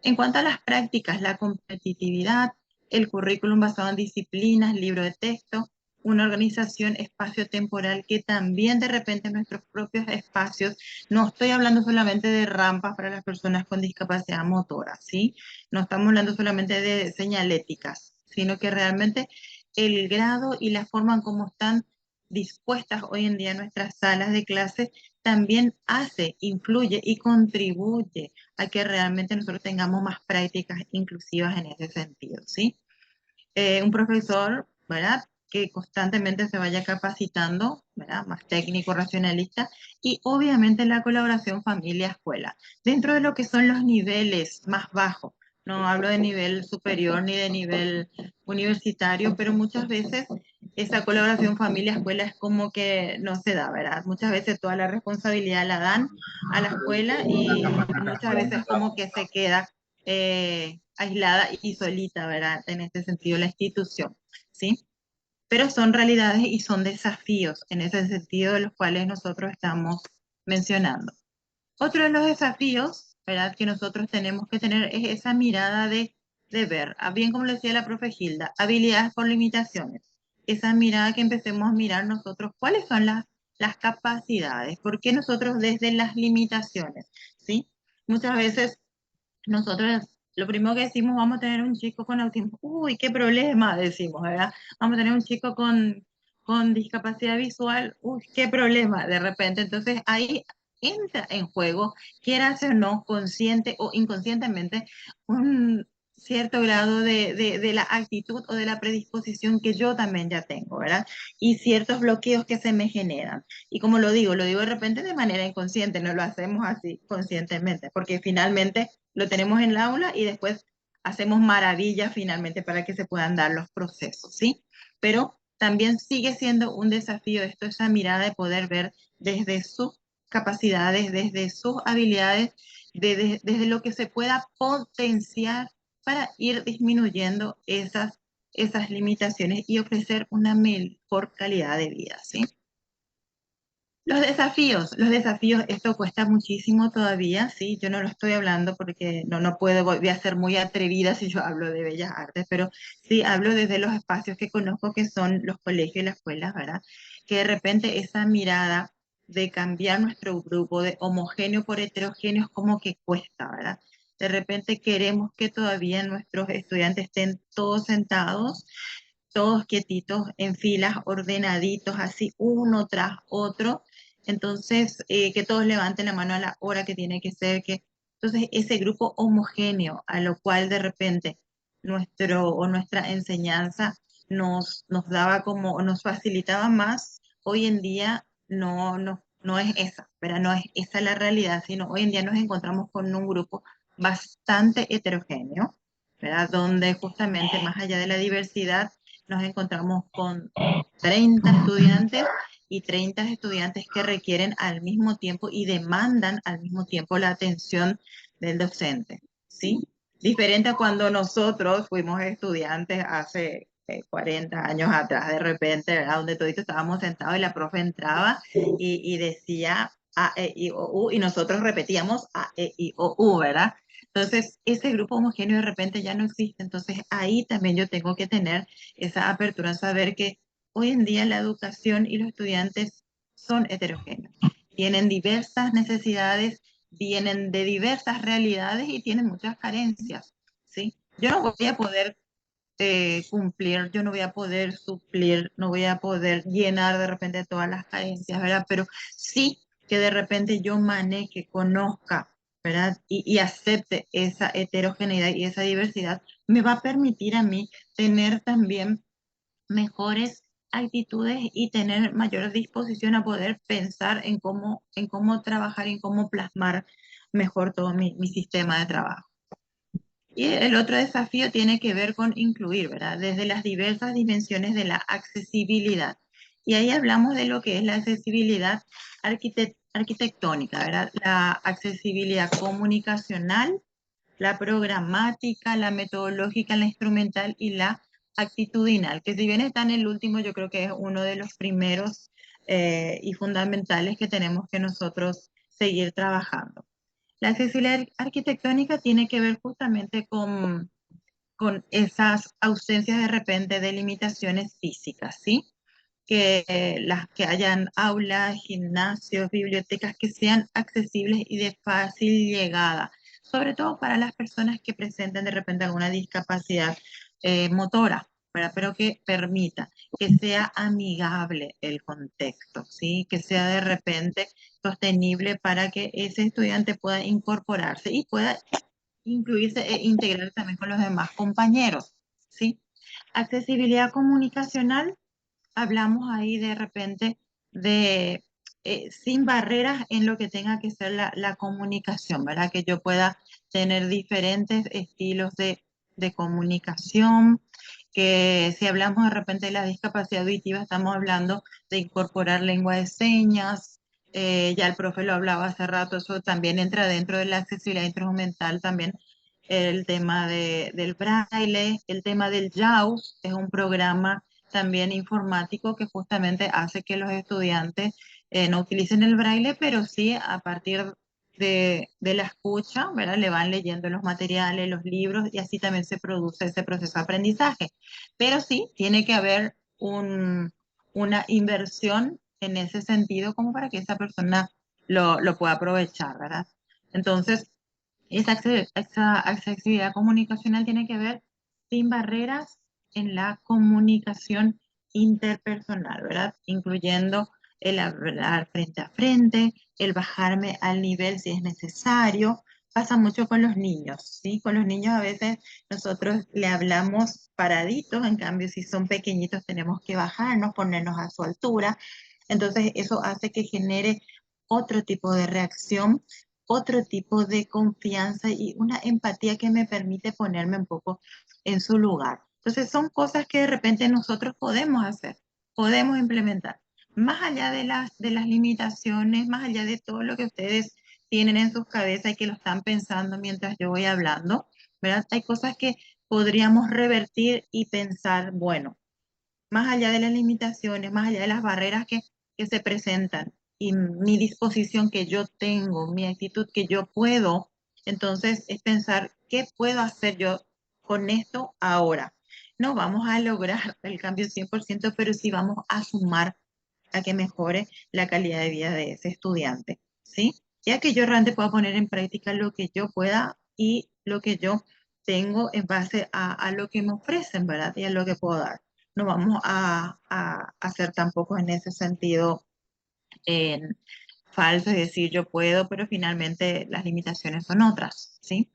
En cuanto a las prácticas, la competitividad, el currículum basado en disciplinas, libro de texto, una organización espacio-temporal que también de repente en nuestros propios espacios, no estoy hablando solamente de rampas para las personas con discapacidad motora, ¿sí? No estamos hablando solamente de señaléticas, sino que realmente el grado y la forma en cómo están dispuestas hoy en día nuestras salas de clase también influye y contribuye a que realmente nosotros tengamos más prácticas inclusivas en ese sentido, ¿sí? Un profesor, ¿verdad? Que constantemente se vaya capacitando, ¿verdad? Más técnico, racionalista, y obviamente la colaboración familia-escuela. Dentro de lo que son los niveles más bajos, no hablo de nivel superior ni de nivel universitario, pero muchas veces esa colaboración familia-escuela es como que no se da, ¿verdad? Muchas veces toda la responsabilidad la dan a la escuela y muchas veces como que se queda aislada y solita, ¿verdad? En este sentido, la institución, ¿sí? Pero son realidades y son desafíos en ese sentido de los cuales nosotros estamos mencionando. Otro de los desafíos, ¿verdad? Que nosotros tenemos que tener es esa mirada de ver, bien como lo decía la profe Gilda, habilidades por limitaciones. Esa mirada que empecemos a mirar nosotros, ¿cuáles son las capacidades? ¿Por qué nosotros desde las limitaciones? ¿Sí? Muchas veces nosotros lo primero que decimos, vamos a tener un chico con autismo. Uy, qué problema, decimos, ¿verdad? Vamos a tener un chico con discapacidad visual. Uy, qué problema, de repente. Entonces ahí entra en juego, quieras o no, consciente o inconscientemente, un cierto grado de la actitud o de la predisposición que yo también ya tengo, ¿verdad? Y ciertos bloqueos que se me generan. Y como lo digo de repente de manera inconsciente, no lo hacemos así conscientemente, porque finalmente lo tenemos en el aula y después hacemos maravillas finalmente para que se puedan dar los procesos, ¿sí? Pero también sigue siendo un desafío esto, esa mirada de poder ver desde sus capacidades, desde sus habilidades, desde lo que se pueda potenciar para ir disminuyendo esas limitaciones y ofrecer una mejor calidad de vida, ¿sí? Los desafíos, esto cuesta muchísimo todavía, sí, yo no lo estoy hablando porque no puedo, voy a ser muy atrevida si yo hablo de bellas artes, pero sí hablo desde los espacios que conozco que son los colegios y las escuelas, ¿verdad? Que de repente esa mirada de cambiar nuestro grupo de homogéneo por heterogéneo es como que cuesta, ¿verdad? De repente queremos que todavía nuestros estudiantes estén todos sentados, todos quietitos, en filas, ordenaditos, así uno tras otro. Entonces, que todos levanten la mano a la hora que tiene que ser, entonces ese grupo homogéneo a lo cual de repente nuestra enseñanza nos daba como, o nos facilitaba más, hoy en día no es esa, pero no es esa la realidad, sino hoy en día nos encontramos con un grupo bastante heterogéneo, ¿verdad? Donde justamente más allá de la diversidad, nos encontramos con 30 estudiantes y 30 estudiantes que requieren al mismo tiempo y demandan al mismo tiempo la atención del docente, ¿sí? Diferente a cuando nosotros fuimos estudiantes hace 40 años atrás, de repente, ¿verdad? Donde todos estábamos sentados y la profe entraba y decía A, E, I, O, U, y nosotros repetíamos A, E, I, O, U, ¿verdad? Entonces, ese grupo homogéneo de repente ya no existe. Entonces, ahí también yo tengo que tener esa apertura a saber que hoy en día la educación y los estudiantes son heterogéneos. Tienen diversas necesidades, vienen de diversas realidades y tienen muchas carencias, ¿sí? Yo no voy a poder cumplir, yo no voy a poder suplir, no voy a poder llenar de repente todas las carencias, ¿verdad? Pero sí que de repente yo maneje, conozca, ¿verdad? Y acepte esa heterogeneidad y esa diversidad, me va a permitir a mí tener también mejores actitudes y tener mayor disposición a poder pensar en cómo trabajar y en cómo plasmar mejor todo mi sistema de trabajo. Y el otro desafío tiene que ver con incluir, ¿verdad? Desde las diversas dimensiones de la accesibilidad. Y ahí hablamos de lo que es la accesibilidad arquitectónica, ¿verdad? La accesibilidad comunicacional, la programática, la metodológica, la instrumental y la actitudinal, que si bien está en el último, yo creo que es uno de los primeros y fundamentales que tenemos que nosotros seguir trabajando. La accesibilidad arquitectónica tiene que ver justamente con esas ausencias de repente de limitaciones físicas, ¿sí? Que las que hayan aulas, gimnasios, bibliotecas que sean accesibles y de fácil llegada, sobre todo para las personas que presenten de repente alguna discapacidad motora, ¿verdad? Pero que permita que sea amigable el contexto, ¿sí? Que sea de repente sostenible para que ese estudiante pueda incorporarse y pueda incluirse e integrarse también con los demás compañeros, ¿sí? Accesibilidad comunicacional, hablamos ahí de repente de sin barreras en lo que tenga que ser la comunicación, ¿verdad? Que yo pueda tener diferentes estilos de comunicación, que si hablamos de repente de la discapacidad auditiva, estamos hablando de incorporar lengua de señas, ya el profe lo hablaba hace rato, eso también entra dentro de la accesibilidad instrumental también, el tema del braille, el tema del JAWS, es un programa también informático que justamente hace que los estudiantes no utilicen el braille, pero sí a partir de la escucha, ¿verdad? Le van leyendo los materiales, los libros, y así también se produce ese proceso de aprendizaje. Pero sí, tiene que haber una inversión en ese sentido como para que esa persona lo pueda aprovechar, ¿verdad? Entonces, esa accesibilidad comunicacional tiene que ver sin barreras en la comunicación interpersonal, ¿verdad? Incluyendo el hablar frente a frente, el bajarme al nivel si es necesario. Pasa mucho con los niños, ¿sí? Con los niños a veces nosotros le hablamos paraditos, en cambio si son pequeñitos tenemos que bajarnos, ponernos a su altura. Entonces eso hace que genere otro tipo de reacción, otro tipo de confianza y una empatía que me permite ponerme un poco en su lugar. Entonces son cosas que de repente nosotros podemos hacer, podemos implementar. Más allá de las limitaciones, más allá de todo lo que ustedes tienen en sus cabezas y que lo están pensando mientras yo voy hablando, ¿verdad? Hay cosas que podríamos revertir y pensar, bueno, más allá de las limitaciones, más allá de las barreras que se presentan y mi disposición que yo tengo, mi actitud que yo puedo, entonces es pensar, ¿qué puedo hacer yo con esto ahora? No vamos a lograr el cambio 100%, pero sí vamos a sumar a que mejore la calidad de vida de ese estudiante, ¿sí? Ya que yo realmente pueda poner en práctica lo que yo pueda y lo que yo tengo en base a lo que me ofrecen, ¿verdad? Y a lo que puedo dar. No vamos a hacer tampoco en ese sentido falso y decir yo puedo, pero finalmente las limitaciones son otras, ¿sí?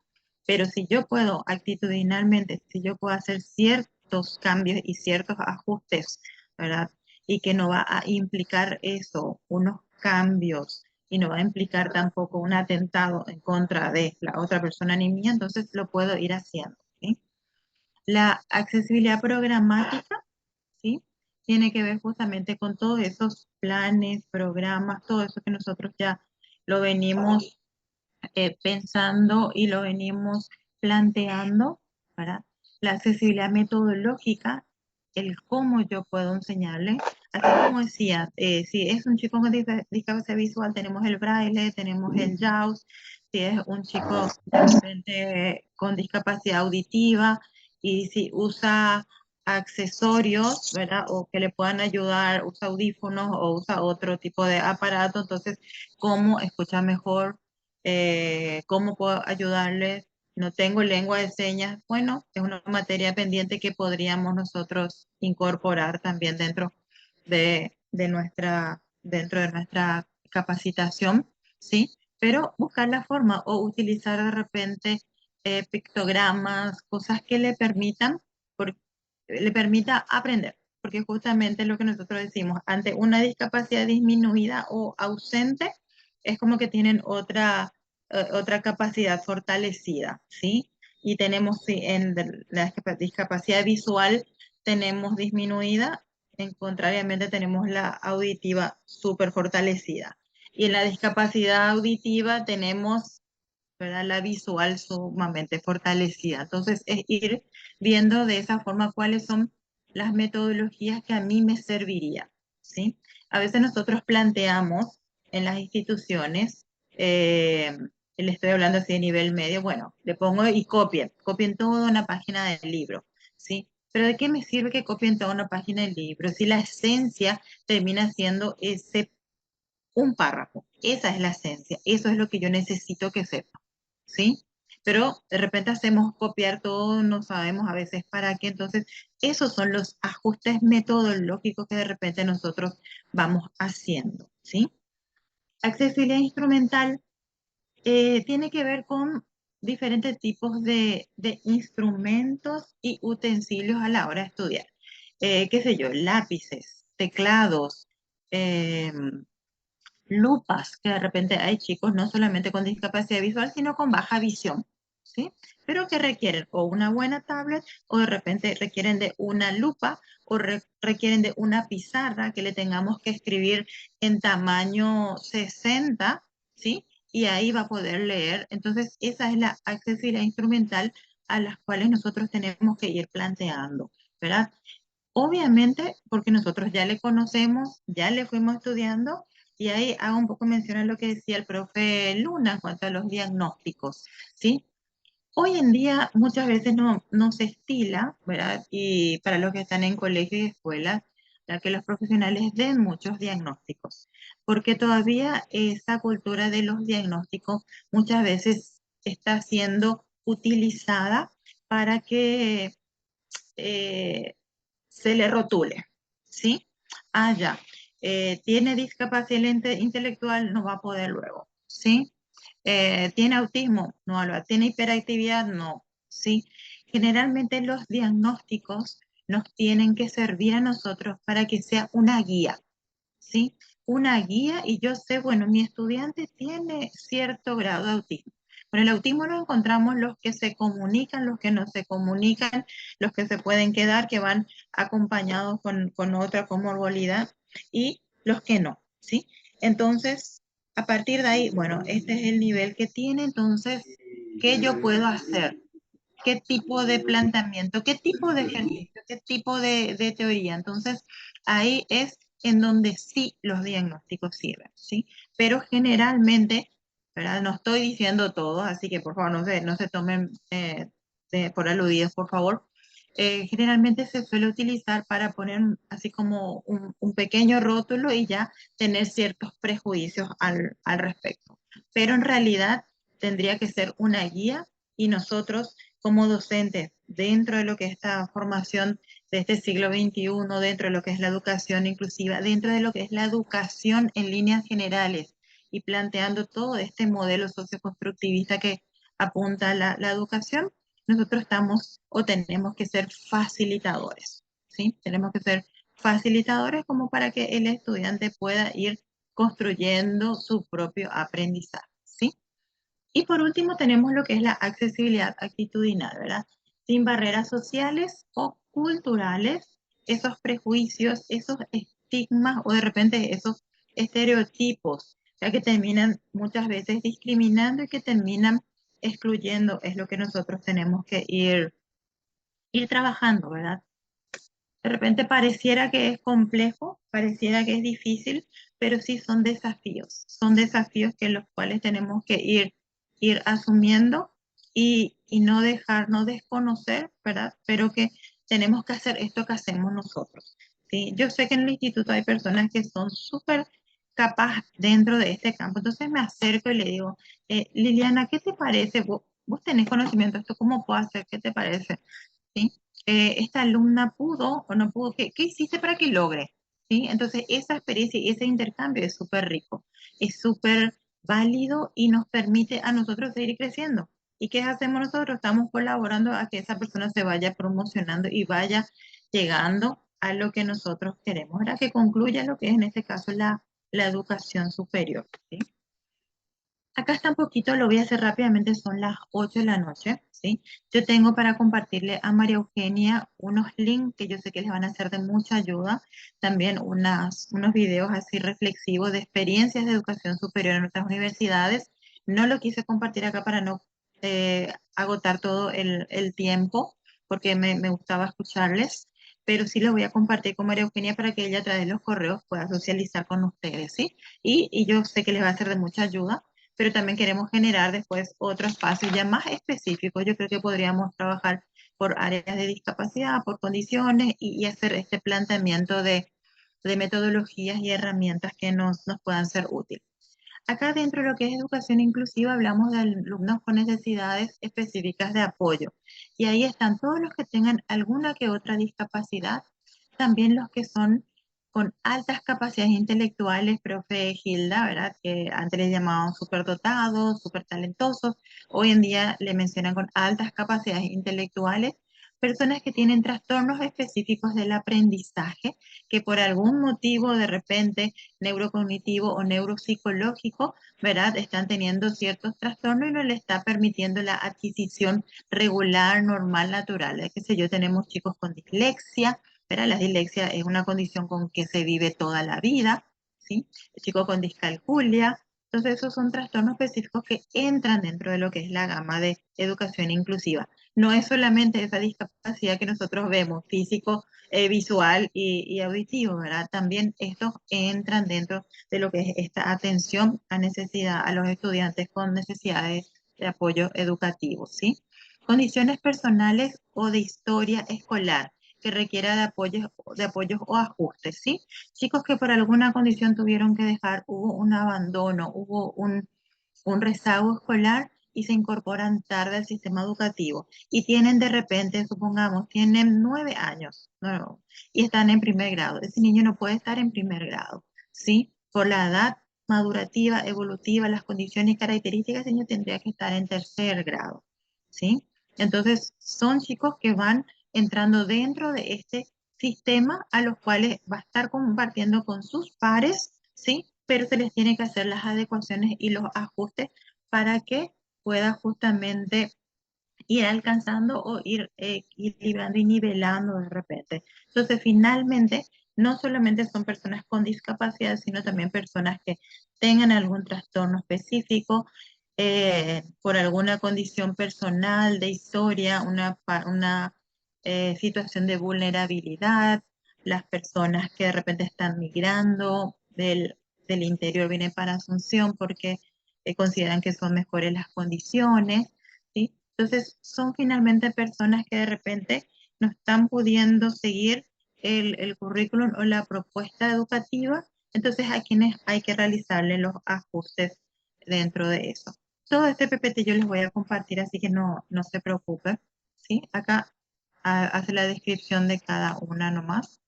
Pero si yo puedo actitudinalmente, si yo puedo hacer ciertos cambios y ciertos ajustes, ¿verdad? Y que no va a implicar eso, unos cambios, y no va a implicar tampoco un atentado en contra de la otra persona ni mía, entonces lo puedo ir haciendo, ¿sí? La accesibilidad programática, ¿sí? Tiene que ver justamente con todos esos planes, programas, todo eso que nosotros ya lo venimos pensando y lo venimos planteando, ¿verdad? La accesibilidad metodológica, el cómo yo puedo enseñarle, así como decía, si es un chico con discapacidad visual, tenemos el braille, tenemos el JAWS, si es un chico de repente con discapacidad auditiva y si usa accesorios, ¿verdad? O que le puedan ayudar, usa audífonos o usa otro tipo de aparato, entonces, ¿cómo escucha mejor? ¿Cómo puedo ayudarles? No tengo lengua de señas. Bueno, es una materia pendiente que podríamos nosotros incorporar también dentro de nuestra capacitación, ¿sí? Pero buscar la forma o utilizar de repente pictogramas, cosas que le permita aprender, porque justamente lo que nosotros decimos, ante una discapacidad disminuida o ausente, es como que tienen otra capacidad fortalecida, ¿sí? Y tenemos, sí, en la discapacidad visual tenemos disminuida, contrariamente tenemos la auditiva súper fortalecida. Y en la discapacidad auditiva tenemos, ¿verdad?, la visual sumamente fortalecida. Entonces, es ir viendo de esa forma cuáles son las metodologías que a mí me servirían, ¿sí? A veces nosotros planteamos en las instituciones, le estoy hablando así de nivel medio, bueno, le pongo y copien toda una página del libro, ¿sí? Pero ¿de qué me sirve que copien toda una página del libro si la esencia termina siendo un párrafo? Esa es la esencia, eso es lo que yo necesito que sepa, ¿sí? pero de repente hacemos copiar todo, no sabemos a veces para qué. Entonces, esos son los ajustes metodológicos que de repente nosotros vamos haciendo, ¿sí? Accesibilidad instrumental tiene que ver con diferentes tipos de instrumentos y utensilios a la hora de estudiar. Qué sé yo, lápices, teclados, lupas, que de repente hay chicos no solamente con discapacidad visual, sino con baja visión, ¿sí? Pero que requieren o una buena tablet o de repente requieren de una lupa o requieren de una pizarra que le tengamos que escribir en tamaño 60, ¿sí? Y ahí va a poder leer. Entonces, esa es la accesibilidad instrumental a las cuales nosotros tenemos que ir planteando, ¿verdad? Obviamente, porque nosotros ya le conocemos, ya le fuimos estudiando, y ahí hago un poco mención a lo que decía el profe Luna en cuanto a los diagnósticos, ¿sí? Hoy en día muchas veces no se estila, ¿verdad? Y para los que están en colegios y escuelas, ya que los profesionales den muchos diagnósticos, porque todavía esa cultura de los diagnósticos muchas veces está siendo utilizada para que eh, se le rotule, ¿sí? Ah, ya. Tiene discapacidad intelectual, no va a poder luego, ¿sí? Tiene autismo, no lo tiene hiperactividad, no, ¿sí? Generalmente los diagnósticos nos tienen que servir a nosotros para que sea una guía, ¿sí? Una guía y yo sé, bueno, mi estudiante tiene cierto grado de autismo. Con el autismo nos encontramos los que se comunican, los que no se comunican, los que se pueden quedar, que van acompañados con otra comorbilidad y los que no, ¿sí? Entonces, a partir de ahí, bueno, este es el nivel que tiene, entonces, ¿qué yo puedo hacer? ¿Qué tipo de planteamiento? ¿Qué tipo de ejercicio? ¿Qué tipo de teoría? Entonces, ahí es en donde sí los diagnósticos sirven, ¿sí? Pero generalmente, ¿verdad? No estoy diciendo todo, así que por favor no se tomen por aludidos, por favor. Generalmente se suele utilizar para poner así como un pequeño rótulo y ya tener ciertos prejuicios al respecto. Pero en realidad tendría que ser una guía y nosotros como docentes dentro de lo que es esta formación de este siglo XXI, dentro de lo que es la educación inclusiva, dentro de lo que es la educación en líneas generales y planteando todo este modelo socioconstructivista que apunta a la educación, nosotros estamos o tenemos que ser facilitadores, ¿sí? Tenemos que ser facilitadores como para que el estudiante pueda ir construyendo su propio aprendizaje, ¿sí? Y por último tenemos lo que es la accesibilidad actitudinal, ¿verdad? Sin barreras sociales o culturales, esos prejuicios, esos estigmas o de repente esos estereotipos, ya que terminan muchas veces discriminando y que terminan excluyendo, es lo que nosotros tenemos que ir trabajando, ¿verdad? De repente pareciera que es complejo, pareciera que es difícil, pero sí son desafíos que los cuales tenemos que ir asumiendo y no dejarnos desconocer, ¿verdad? Pero que tenemos que hacer esto que hacemos nosotros, ¿sí? Yo sé que en el instituto hay personas que son súper capaces dentro de este campo, entonces me acerco y le digo, Liliana, ¿qué te parece? Vos tenés conocimiento de esto, ¿cómo puedo hacer? ¿Qué te parece? ¿Sí? Esta alumna pudo o no pudo, ¿qué hiciste para que logre? ¿Sí? Entonces, esa experiencia y ese intercambio es súper rico, es súper válido y nos permite a nosotros seguir creciendo. ¿Y qué hacemos nosotros? Estamos colaborando a que esa persona se vaya promocionando y vaya llegando a lo que nosotros queremos, ¿verdad? Que concluya lo que es en este caso la educación superior, ¿sí? Acá está un poquito, lo voy a hacer rápidamente, son las 8 de la noche, ¿sí? Yo tengo para compartirle a María Eugenia unos links que yo sé que les van a ser de mucha ayuda, también unos videos así reflexivos de experiencias de educación superior en nuestras universidades. No lo quise compartir acá para no agotar todo el tiempo, porque me gustaba escucharles, pero sí los voy a compartir con María Eugenia para que ella a través de los correos pueda socializar con ustedes, ¿sí? Y yo sé que les va a ser de mucha ayuda, pero también queremos generar después otro espacio ya más específico. Yo creo que podríamos trabajar por áreas de discapacidad, por condiciones y hacer este planteamiento de metodologías y herramientas que nos puedan ser útiles. Acá dentro de lo que es educación inclusiva hablamos de alumnos con necesidades específicas de apoyo. Y ahí están todos los que tengan alguna que otra discapacidad, también los que son con altas capacidades intelectuales, profe Gilda, ¿verdad? Que antes les llamaban superdotados, súper talentosos, hoy en día le mencionan con altas capacidades intelectuales, personas que tienen trastornos específicos del aprendizaje, que por algún motivo de repente neurocognitivo o neuropsicológico, ¿verdad? Están teniendo ciertos trastornos y no le está permitiendo la adquisición regular, normal, natural. Qué sé yo, tenemos chicos con dislexia, ¿verdad? La dislexia es una condición con que se vive toda la vida, ¿sí? El chico con discalculia. Entonces, esos son trastornos específicos que entran dentro de lo que es la gama de educación inclusiva. No es solamente esa discapacidad que nosotros vemos, físico, visual y auditivo, ¿verdad? También estos entran dentro de lo que es esta atención a necesidad a los estudiantes con necesidades de apoyo educativo, ¿sí? Condiciones personales o de historia escolar que requiera de apoyos o ajustes, ¿sí? Chicos que por alguna condición tuvieron que dejar, hubo un abandono, hubo un rezago escolar y se incorporan tarde al sistema educativo y tienen de repente, supongamos, tienen 9 años, ¿no? Y están en primer grado. Ese niño no puede estar en primer grado, ¿sí? Por la edad madurativa, evolutiva, las condiciones y características, ese niño tendría que estar en tercer grado, ¿sí? Entonces, son chicos que van entrando dentro de este sistema a los cuales va a estar compartiendo con sus pares, ¿sí? Pero se les tiene que hacer las adecuaciones y los ajustes para que pueda justamente ir alcanzando o ir equilibrando y nivelando de repente. Entonces, finalmente, no solamente son personas con discapacidad, sino también personas que tengan algún trastorno específico, por alguna condición personal, de historia, una situación de vulnerabilidad, las personas que de repente están migrando del interior vienen para Asunción porque consideran que son mejores las condiciones, ¿sí? Entonces, son finalmente personas que de repente no están pudiendo seguir el currículum o la propuesta educativa, entonces a quienes hay que realizarle los ajustes dentro de eso. Todo este PPT yo les voy a compartir, así que no se preocupen, ¿sí? Acá hace la descripción de cada una nomás.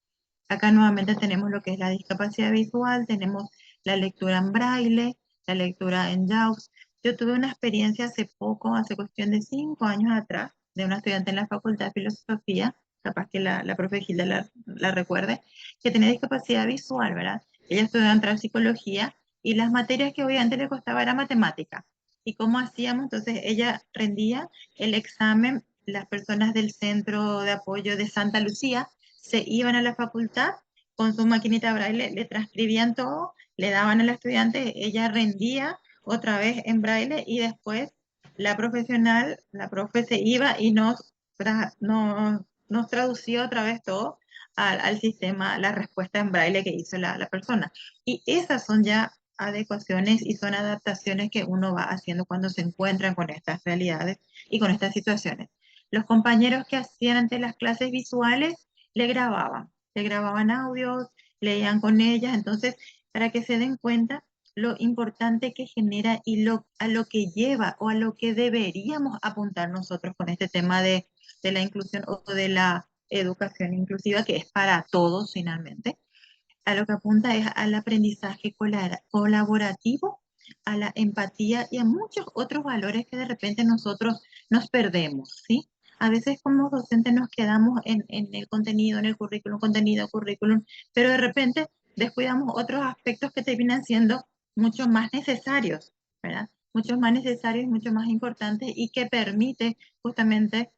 Acá nuevamente tenemos lo que es la discapacidad visual, tenemos la lectura en braille, la lectura en JAWS. Yo tuve una experiencia hace poco, hace cuestión de 5 años atrás, de una estudiante en la Facultad de Filosofía, capaz que la profe Gilda la recuerde, que tenía discapacidad visual, ¿verdad? Ella estudió entrar psicología y las materias que obviamente le costaba era matemática. ¿Y cómo hacíamos? Entonces ella rendía el examen, las personas del Centro de Apoyo de Santa Lucía se iban a la facultad con su maquinita braille, le transcribían todo, le daban al estudiante, ella rendía otra vez en braille y después la profesional, la profe se iba y nos traducía otra vez todo al sistema, la respuesta en braille que hizo la persona. Y esas son ya adecuaciones y son adaptaciones que uno va haciendo cuando se encuentran con estas realidades y con estas situaciones. Los compañeros que hacían ante las clases visuales le grababan audios, leían con ellas, entonces para que se den cuenta lo importante que genera y a lo que lleva o a lo que deberíamos apuntar nosotros con este tema de la inclusión o de la educación inclusiva, que es para todos finalmente. A lo que apunta es al aprendizaje colaborativo, a la empatía y a muchos otros valores que de repente nosotros nos perdemos, ¿sí? A veces como docentes nos quedamos en el contenido, en el currículum, contenido, currículum, pero de repente descuidamos otros aspectos que terminan siendo mucho más necesarios, ¿verdad? Mucho más necesarios, mucho más importantes y que permite justamente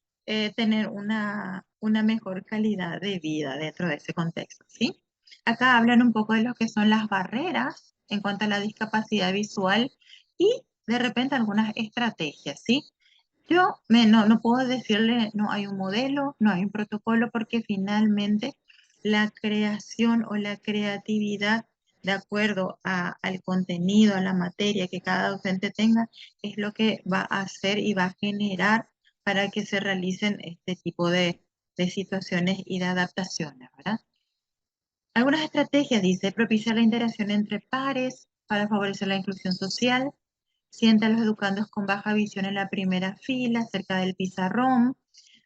tener una mejor calidad de vida dentro de ese contexto, ¿sí? Acá hablan un poco de lo que son las barreras en cuanto a la discapacidad visual y de repente algunas estrategias, ¿sí? Yo no puedo decirle, no hay un modelo, no hay un protocolo, porque finalmente la creación o la creatividad de acuerdo al contenido, a la materia que cada docente tenga, es lo que va a hacer y va a generar para que se realicen este tipo de situaciones y de adaptaciones, ¿verdad? Algunas estrategias, dice, propiciar la interacción entre pares, para favorecer la inclusión social. Sienta a los educandos con baja visión en la primera fila, cerca del pizarrón.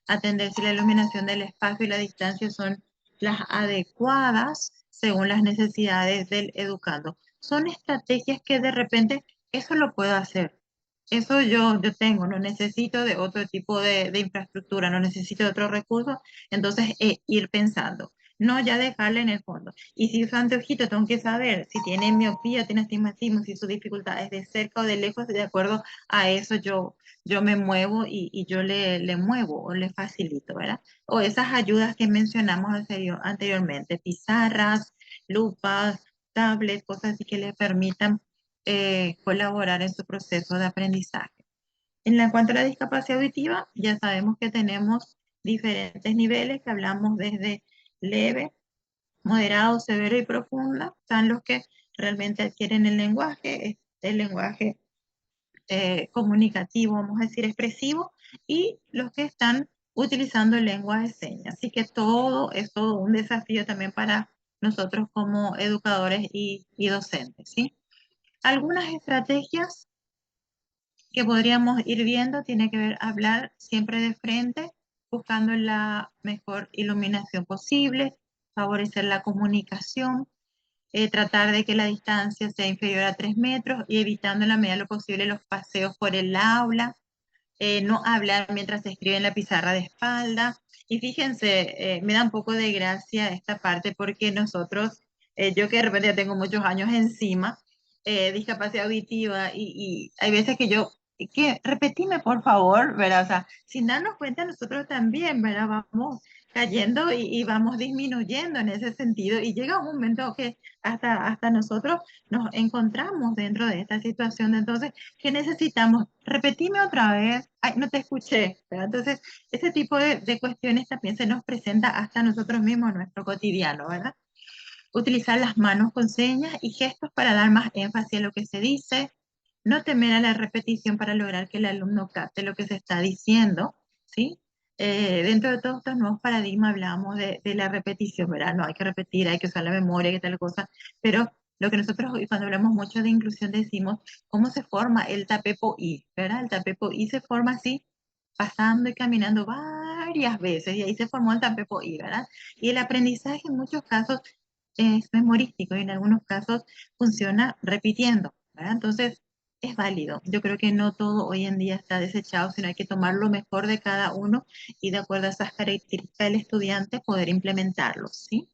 Atender si la iluminación del espacio y la distancia son las adecuadas según las necesidades del educando. Son estrategias que de repente eso lo puedo hacer. Eso yo tengo, no necesito de otro tipo de infraestructura, no necesito de otros recursos, entonces ir pensando, no ya dejarle en el fondo. Y si usa anteojito, tengo que saber si tiene miopía, tiene astigmatismo, si su dificultad es de cerca o de lejos, de acuerdo a eso yo me muevo y yo le muevo o le facilito, ¿verdad? O esas ayudas que mencionamos anteriormente, pizarras, lupas, tablets, cosas así que le permitan colaborar en su proceso de aprendizaje. En cuanto a la discapacidad auditiva, ya sabemos que tenemos diferentes niveles, que hablamos desde leve, moderado, severo y profunda. Están los que realmente adquieren el lenguaje comunicativo, vamos a decir expresivo, y los que están utilizando lengua de señas. Así que todo es todo un desafío también para nosotros como educadores y docentes, ¿sí? Algunas estrategias que podríamos ir viendo tiene que ver hablar siempre de frente, buscando la mejor iluminación posible, favorecer la comunicación, tratar de que la distancia sea inferior a 3 metros y evitando en la medida de lo posible los paseos por el aula, no hablar mientras se escribe en la pizarra de espalda. Y fíjense, me da un poco de gracia esta parte porque nosotros, yo que de repente ya tengo muchos años encima, discapacidad auditiva, y hay veces que repetime por favor, ¿verdad? O sea, sin darnos cuenta nosotros también, ¿verdad? Vamos cayendo y vamos disminuyendo en ese sentido y llega un momento que hasta nosotros nos encontramos dentro de esta situación. Entonces, ¿qué necesitamos? Repetime otra vez. Ay, no te escuché, ¿verdad? Entonces, ese tipo de cuestiones también se nos presenta hasta nosotros mismos en nuestro cotidiano, ¿verdad? Utilizar las manos con señas y gestos para dar más énfasis a lo que se dice. No temer a la repetición para lograr que el alumno capte lo que se está diciendo, ¿sí? Dentro de todos estos nuevos paradigmas hablábamos de la repetición, ¿verdad? No hay que repetir, hay que usar la memoria, que tal cosa, pero lo que nosotros hoy cuando hablamos mucho de inclusión decimos cómo se forma el tapepo-i, ¿verdad? El tapepo-i se forma así, pasando y caminando varias veces, y ahí se formó el tapepo-i, ¿verdad? Y el aprendizaje en muchos casos es memorístico y en algunos casos funciona repitiendo, ¿verdad? Entonces, es válido. Yo creo que no todo hoy en día está desechado, sino hay que tomar lo mejor de cada uno y de acuerdo a esas características del estudiante poder implementarlo, ¿sí?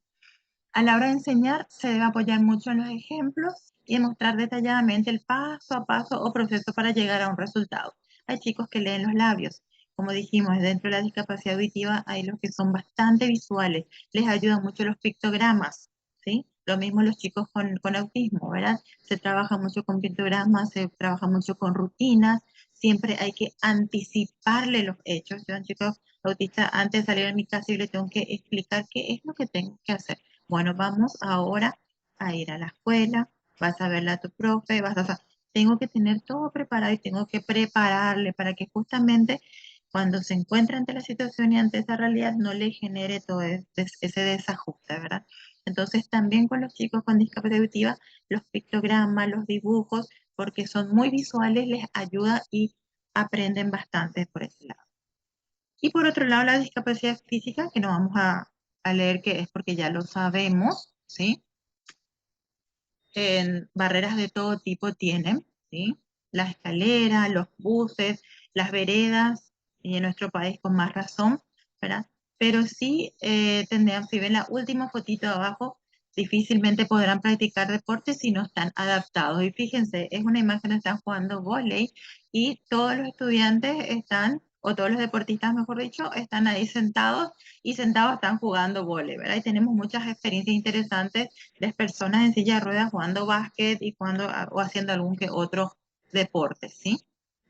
A la hora de enseñar se debe apoyar mucho en los ejemplos y mostrar detalladamente el paso a paso o proceso para llegar a un resultado. Hay chicos que leen los labios. Como dijimos, dentro de la discapacidad auditiva hay los que son bastante visuales. Les ayudan mucho los pictogramas, ¿sí? Lo mismo los chicos con autismo, ¿verdad? Se trabaja mucho con pictogramas, se trabaja mucho con rutinas. Siempre hay que anticiparle los hechos. Yo a un chico autista, antes de salir de mi casa, yo le tengo que explicar qué es lo que tengo que hacer. Bueno, vamos ahora a ir a la escuela, vas a verla a tu profe, tengo que tener todo preparado y tengo que prepararle para que justamente cuando se encuentre ante la situación y ante esa realidad no le genere todo ese desajuste, ¿verdad? Entonces también con los chicos con discapacidad auditiva, los pictogramas, los dibujos, porque son muy visuales, les ayuda y aprenden bastante por ese lado. Y por otro lado, la discapacidad física, que no vamos a leer qué es porque ya lo sabemos, ¿sí? En barreras de todo tipo tienen, ¿sí? La escalera, los buses, las veredas, y en nuestro país con más razón, ¿verdad? Pero sí tendrán, si ven la última fotito de abajo, difícilmente podrán practicar deporte si no están adaptados. Y fíjense, es una imagen de están jugando vóley y todos los estudiantes están, o todos los deportistas, mejor dicho, están ahí sentados y sentados están jugando vóley, ¿verdad? Y tenemos muchas experiencias interesantes de personas en silla de ruedas jugando básquet y jugando o haciendo algún que otro deporte, ¿sí?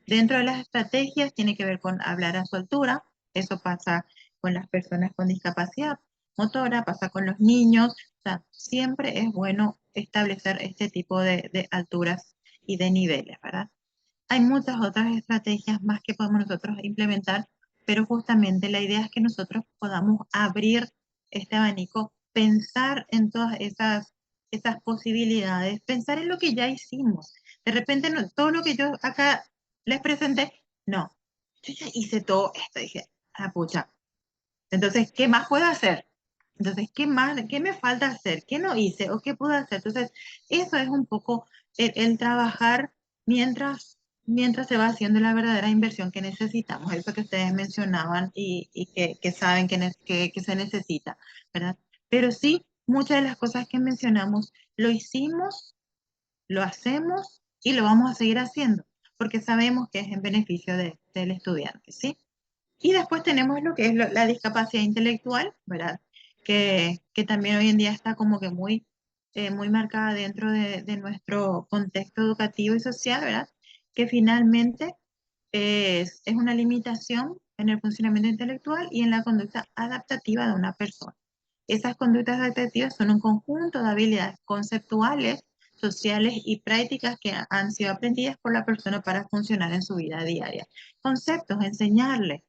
Dentro de las estrategias tiene que ver con hablar a su altura, eso pasa con las personas con discapacidad motora, pasa con los niños, o sea, siempre es bueno establecer este tipo de alturas y de niveles, ¿verdad? Hay muchas otras estrategias más que podemos nosotros implementar, pero justamente la idea es que nosotros podamos abrir este abanico, pensar en todas esas esas posibilidades, pensar en lo que ya hicimos. De repente, no, todo lo que yo acá les presenté, no, yo ya hice todo esto, dije, ah, pucha. Entonces, ¿qué más puedo hacer? Entonces, ¿qué más, qué me falta hacer? ¿Qué no hice o qué puedo hacer? Entonces, eso es un poco el trabajar mientras se va haciendo la verdadera inversión que necesitamos, eso que ustedes mencionaban y que saben que se necesita, ¿verdad? Pero sí, muchas de las cosas que mencionamos lo hicimos, lo hacemos y lo vamos a seguir haciendo, porque sabemos que es en beneficio del estudiante, ¿sí? Y después tenemos lo que es la discapacidad intelectual, ¿verdad? Que también hoy en día está como que muy marcada dentro de nuestro contexto educativo y social, ¿verdad? Que finalmente es una limitación en el funcionamiento intelectual y en la conducta adaptativa de una persona. Esas conductas adaptativas son un conjunto de habilidades conceptuales, sociales y prácticas que han sido aprendidas por la persona para funcionar en su vida diaria. Conceptos, enseñarle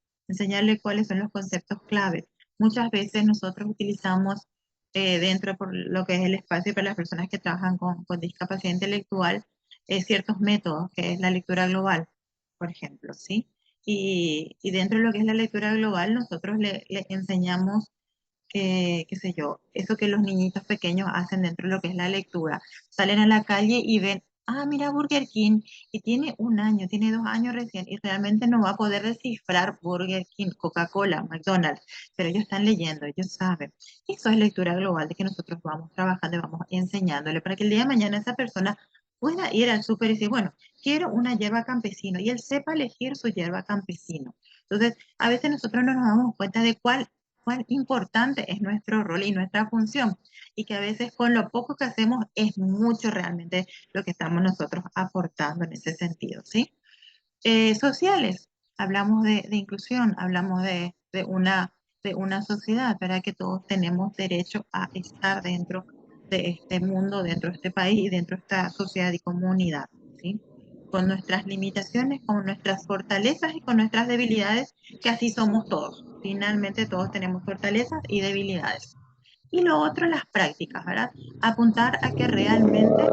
cuáles son los conceptos clave. Muchas veces nosotros utilizamos dentro por lo que es el espacio para las personas que trabajan con discapacidad intelectual ciertos métodos, que es la lectura global, por ejemplo, ¿sí? Y dentro de lo que es la lectura global, nosotros le enseñamos qué sé yo, eso que los niñitos pequeños hacen dentro de lo que es la lectura. Salen a la calle y ven, ah, mira Burger King, y tiene 1 año, tiene 2 años recién, y realmente no va a poder descifrar Burger King, Coca-Cola, McDonald's, pero ellos están leyendo, ellos saben. Eso es lectura global, de que nosotros vamos trabajando y vamos enseñándole para que el día de mañana esa persona pueda ir al súper y decir, bueno, quiero una hierba campesino, y él sepa elegir su hierba campesino. Entonces, a veces nosotros no nos damos cuenta de cuán importante es nuestro rol y nuestra función, y que a veces con lo poco que hacemos es mucho realmente lo que estamos nosotros aportando en ese sentido, ¿sí? Sociales, hablamos de inclusión, hablamos de una sociedad, ¿verdad? Que todos tenemos derecho a estar dentro de este mundo, dentro de este país y dentro de esta sociedad y comunidad, ¿sí? Con nuestras limitaciones, con nuestras fortalezas y con nuestras debilidades, que así somos todos. Finalmente todos tenemos fortalezas y debilidades. Y lo otro, las prácticas, ¿verdad? Apuntar a que realmente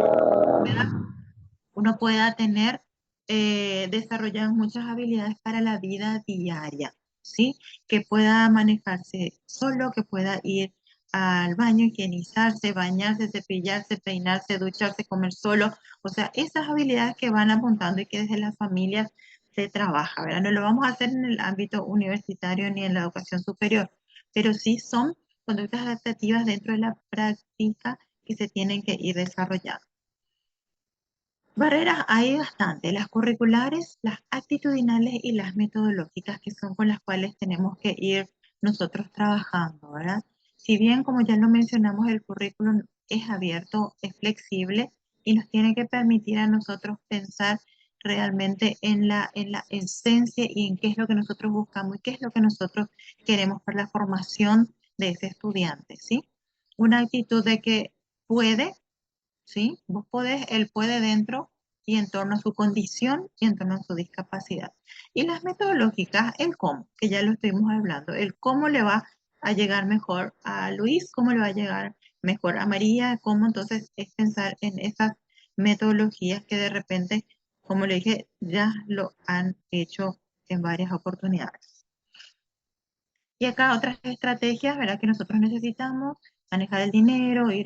uno pueda tener desarrolladas muchas habilidades para la vida diaria, ¿sí? Que pueda manejarse solo, que pueda ir al baño, higienizarse, bañarse, cepillarse, peinarse, ducharse, comer solo. O sea, esas habilidades que van apuntando y que desde las familias se trabaja, ¿verdad? No lo vamos a hacer en el ámbito universitario ni en la educación superior, pero sí son conductas adaptativas dentro de la práctica que se tienen que ir desarrollando. Barreras hay bastante, las curriculares, las actitudinales y las metodológicas, que son con las cuales tenemos que ir nosotros trabajando, ¿verdad? Si bien, como ya lo mencionamos, el currículum es abierto, es flexible y nos tiene que permitir a nosotros pensar realmente en la esencia y en qué es lo que nosotros buscamos y qué es lo que nosotros queremos para la formación de ese estudiante, ¿sí? Una actitud de que puede. ¿Sí? Vos podés, él puede dentro y en torno a su condición y en torno a su discapacidad. Y las metodológicas, el cómo, que ya lo estuvimos hablando, el cómo le va a llegar mejor a Luis, cómo le va a llegar mejor a María, cómo entonces es pensar en esas metodologías que de repente, como le dije, ya lo han hecho en varias oportunidades. Y acá otras estrategias, ¿verdad? Que nosotros necesitamos: manejar el dinero, ir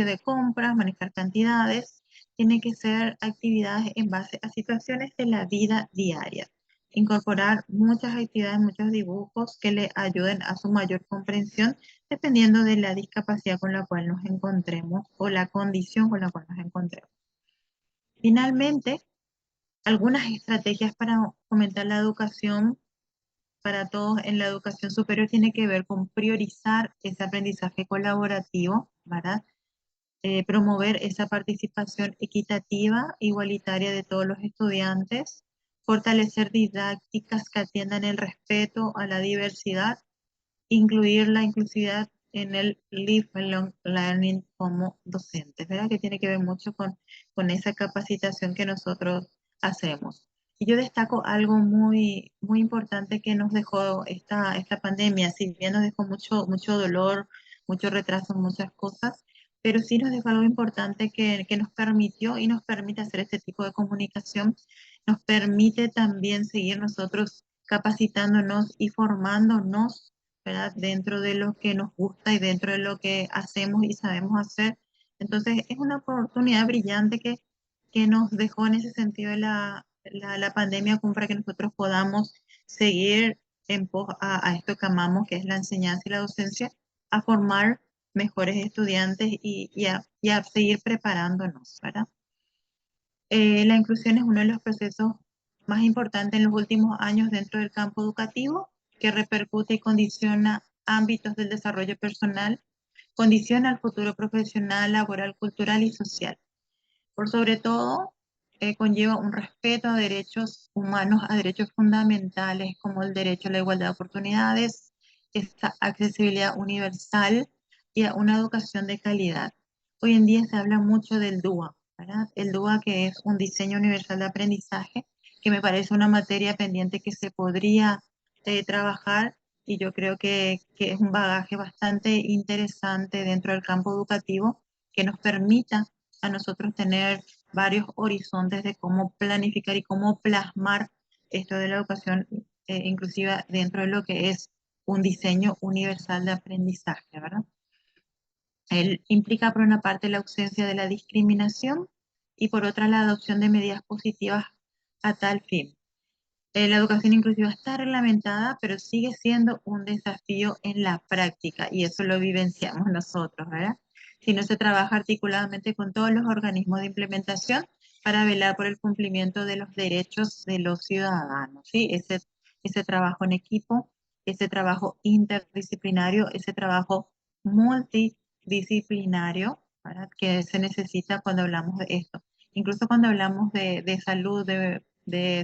de compras, manejar cantidades. Tiene que ser actividades en base a situaciones de la vida diaria. Incorporar muchas actividades, muchos dibujos que le ayuden a su mayor comprensión, dependiendo de la discapacidad con la cual nos encontremos o la condición con la cual nos encontremos. Finalmente, algunas estrategias para fomentar la educación para todos en la educación superior tiene que ver con priorizar ese aprendizaje colaborativo, ¿verdad? Promover esa participación equitativa, igualitaria de todos los estudiantes, fortalecer didácticas que atiendan el respeto a la diversidad, incluir la inclusividad en el lifelong learning como docentes, ¿verdad? Que tiene que ver mucho con esa capacitación que nosotros hacemos. Y yo destaco algo muy, muy importante que nos dejó esta pandemia. Si bien nos dejó mucho dolor, mucho retraso, muchas cosas, pero sí nos dejó algo importante que nos permitió y nos permite hacer este tipo de comunicación, nos permite también seguir nosotros capacitándonos y formándonos, ¿verdad? Dentro de lo que nos gusta y dentro de lo que hacemos y sabemos hacer. Entonces es una oportunidad brillante que nos dejó en ese sentido la pandemia como para que nosotros podamos seguir en pos a esto que amamos, que es la enseñanza y la docencia, a formar mejores estudiantes y a seguir preparándonos, ¿verdad? La inclusión es uno de los procesos más importantes en los últimos años dentro del campo educativo, que repercute y condiciona ámbitos del desarrollo personal, condiciona el futuro profesional, laboral, cultural y social. Por sobre todo, conlleva un respeto a derechos humanos, a derechos fundamentales como el derecho a la igualdad de oportunidades, esta accesibilidad universal y a una educación de calidad. Hoy en día se habla mucho del DUA, ¿verdad? El DUA, que es un diseño universal de aprendizaje, que me parece una materia pendiente que se podría trabajar, y yo creo que es un bagaje bastante interesante dentro del campo educativo que nos permita a nosotros tener varios horizontes de cómo planificar y cómo plasmar esto de la educación inclusiva dentro de lo que es un diseño universal de aprendizaje, ¿verdad? Él implica por una parte la ausencia de la discriminación y por otra la adopción de medidas positivas a tal fin. La educación inclusiva está reglamentada, pero sigue siendo un desafío en la práctica y eso lo vivenciamos nosotros, ¿verdad? Si no se trabaja articuladamente con todos los organismos de implementación para velar por el cumplimiento de los derechos de los ciudadanos, ¿sí? Ese trabajo en equipo, ese trabajo interdisciplinario, ese trabajo multidisciplinario, ¿verdad? Que se necesita cuando hablamos de esto. Incluso cuando hablamos de salud, de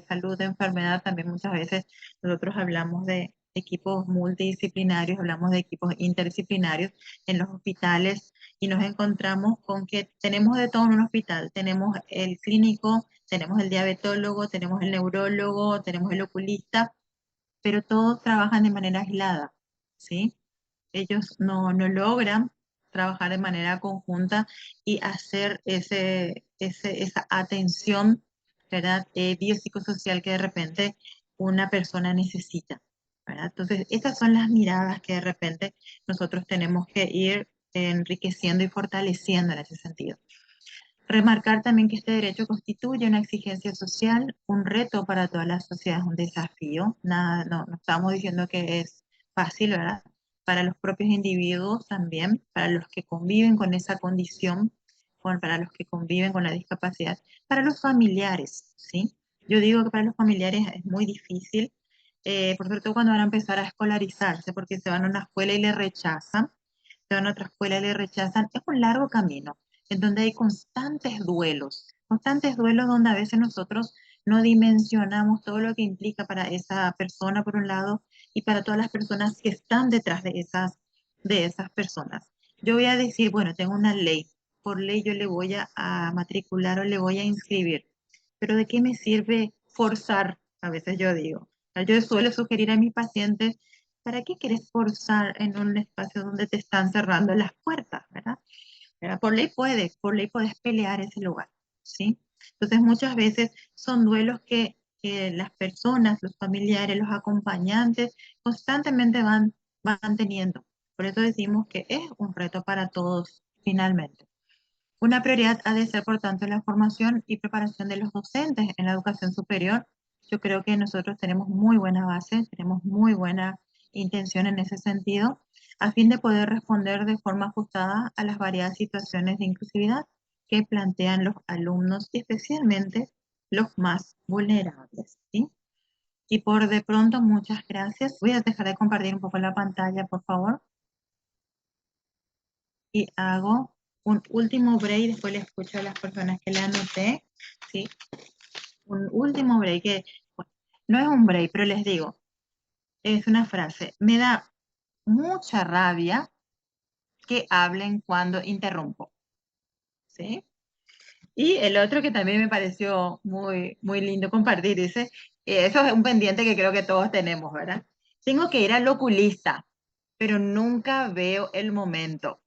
salud, de enfermedad, también muchas veces nosotros hablamos de equipos multidisciplinarios, hablamos de equipos interdisciplinarios en los hospitales y nos encontramos con que tenemos de todo en un hospital. Tenemos el clínico, tenemos el diabetólogo, tenemos el neurólogo, tenemos el oculista, pero todos trabajan de manera aislada, ¿sí? Ellos no logran trabajar de manera conjunta y hacer esa atención, ¿verdad? Biopsicosocial que de repente una persona necesita, ¿verdad? Entonces, esas son las miradas que de repente nosotros tenemos que ir enriqueciendo y fortaleciendo en ese sentido. Remarcar también que este derecho constituye una exigencia social, un reto para todas las sociedades, un desafío. Nada, no estamos diciendo que es fácil, ¿verdad? Para los propios individuos también, para los que conviven con esa condición, para los que conviven con la discapacidad, para los familiares, ¿sí? Yo digo que para los familiares es muy difícil, por sobre todo cuando van a empezar a escolarizarse, porque se van a una escuela y le rechazan, se van a otra escuela y le rechazan. Es un largo camino en donde hay constantes duelos donde a veces nosotros no dimensionamos todo lo que implica para esa persona por un lado y para todas las personas que están detrás de esas personas. Yo voy a decir, bueno, tengo una ley, por ley yo le voy a matricular o le voy a inscribir, pero ¿de qué me sirve forzar? A veces yo digo. Yo suelo sugerir a mis pacientes, ¿para qué quieres forzar en un espacio donde te están cerrando las puertas, ¿verdad? ¿Verdad? Por ley puedes pelear ese lugar, ¿sí? Entonces muchas veces son duelos que las personas, los familiares, los acompañantes constantemente van teniendo. Por eso decimos que es un reto para todos finalmente. Una prioridad ha de ser, por tanto, la formación y preparación de los docentes en la educación superior. Yo creo que nosotros tenemos muy buena base, tenemos muy buena intención en ese sentido, a fin de poder responder de forma ajustada a las variadas situaciones de inclusividad que plantean los alumnos y especialmente los más vulnerables, ¿sí? Y por de pronto, muchas gracias. Voy a dejar de compartir un poco la pantalla, por favor. Y hago un último break, después le escucho a las personas que le anoté, ¿sí? Un último break, que bueno, no es un break, pero les digo, es una frase. Me da mucha rabia que hablen cuando interrumpo, ¿sí? Y el otro que también me pareció muy lindo compartir, dice, eso es un pendiente que creo que todos tenemos, ¿verdad? Tengo que ir al oculista, pero nunca veo el momento.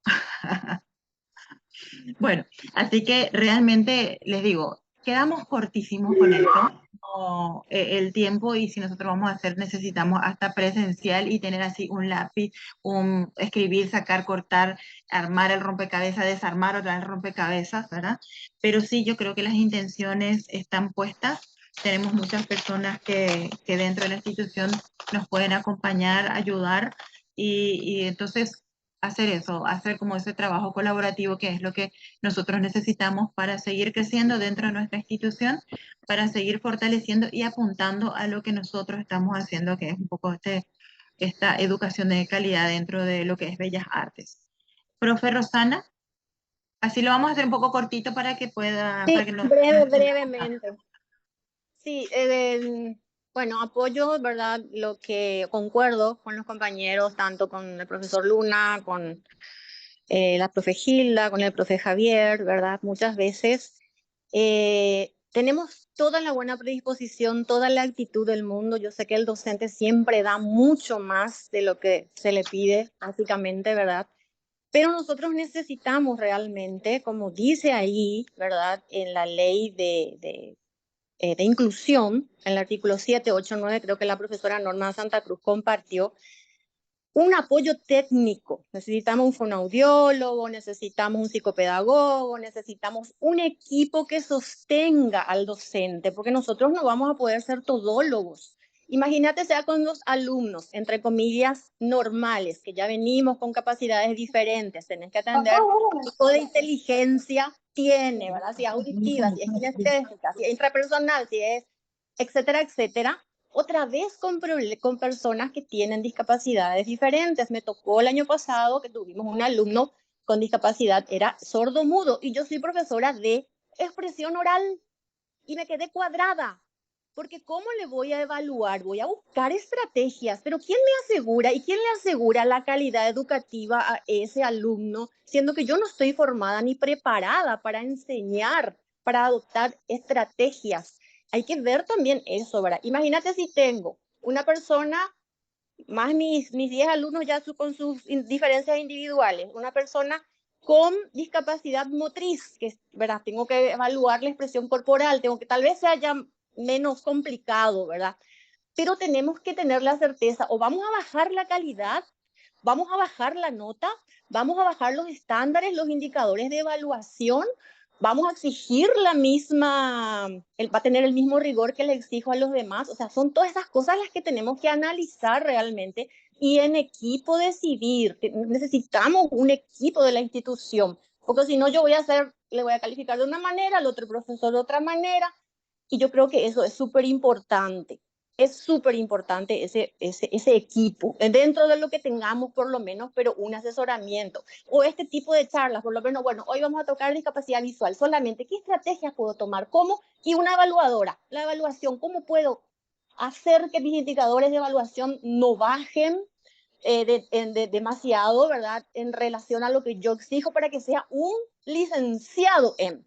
Bueno, así que realmente les digo, quedamos cortísimos con esto. No, el tiempo y si nosotros vamos a hacer necesitamos hasta presencial y tener así un lápiz, un escribir, sacar, cortar, armar el rompecabezas, desarmar otra vez el rompecabezas, ¿verdad? Pero sí, yo creo que las intenciones están puestas. Tenemos muchas personas que dentro de la institución nos pueden acompañar, ayudar y entonces hacer eso, hacer como ese trabajo colaborativo que es lo que nosotros necesitamos para seguir creciendo dentro de nuestra institución, para seguir fortaleciendo y apuntando a lo que nosotros estamos haciendo, que es un poco esta educación de calidad dentro de lo que es Bellas Artes. Profe Rosana, así lo vamos a hacer un poco cortito para que pueda, Sí, para que no... brevemente. Sí, bueno, apoyo, ¿verdad? Lo que concuerdo con los compañeros, tanto con el profesor Luna, con la profe Gilda, con el profe Javier, ¿verdad? Muchas veces tenemos toda la buena predisposición, toda la actitud del mundo. Yo sé que el docente siempre da mucho más de lo que se le pide, básicamente, ¿verdad? Pero nosotros necesitamos realmente, como dice ahí, ¿verdad? En la ley de inclusión, en el artículo 7, 8, 9, creo que la profesora Norma Santa Cruz compartió, un apoyo técnico. Necesitamos un fonoaudiólogo, necesitamos un psicopedagogo, necesitamos un equipo que sostenga al docente, porque nosotros no vamos a poder ser todólogos. Imagínate sea con los alumnos, entre comillas, normales, que ya venimos con capacidades diferentes, tenés que atender qué tipo de inteligencia tiene, ¿verdad? Si es auditiva, si es kinestésica, si es intrapersonal, si es, etcétera, etcétera. Otra vez con personas que tienen discapacidades diferentes. Me tocó el año pasado que tuvimos un alumno con discapacidad, era sordo-mudo, y yo soy profesora de expresión oral, y me quedé cuadrada, porque ¿cómo le voy a evaluar? Voy a buscar estrategias, pero ¿quién me asegura y quién le asegura la calidad educativa a ese alumno, siendo que yo no estoy formada ni preparada para enseñar, para adoptar estrategias? Hay que ver también eso, ¿verdad? Imagínate si tengo una persona, más mis 10 alumnos ya con sus diferencias individuales, una persona con discapacidad motriz, que, ¿verdad? Tengo que evaluar la expresión corporal, tengo que tal vez sea ya menos complicado, ¿verdad? Pero tenemos que tener la certeza, o vamos a bajar la calidad, vamos a bajar la nota, vamos a bajar los estándares, los indicadores de evaluación, vamos a exigir la misma, va a tener el mismo rigor que le exijo a los demás. O sea, son todas esas cosas las que tenemos que analizar realmente y en equipo decidir. Necesitamos un equipo de la institución, porque si no yo voy a hacer, le voy a calificar de una manera, al otro profesor de otra manera, y yo creo que eso es súper importante. Es súper importante ese equipo, dentro de lo que tengamos por lo menos, pero un asesoramiento. O este tipo de charlas, por lo menos, bueno, hoy vamos a tocar discapacidad visual solamente. ¿Qué estrategias puedo tomar? ¿Cómo? Y una evaluadora. La evaluación, ¿cómo puedo hacer que mis indicadores de evaluación no bajen demasiado, ¿verdad? En relación a lo que yo exijo para que sea un licenciado en.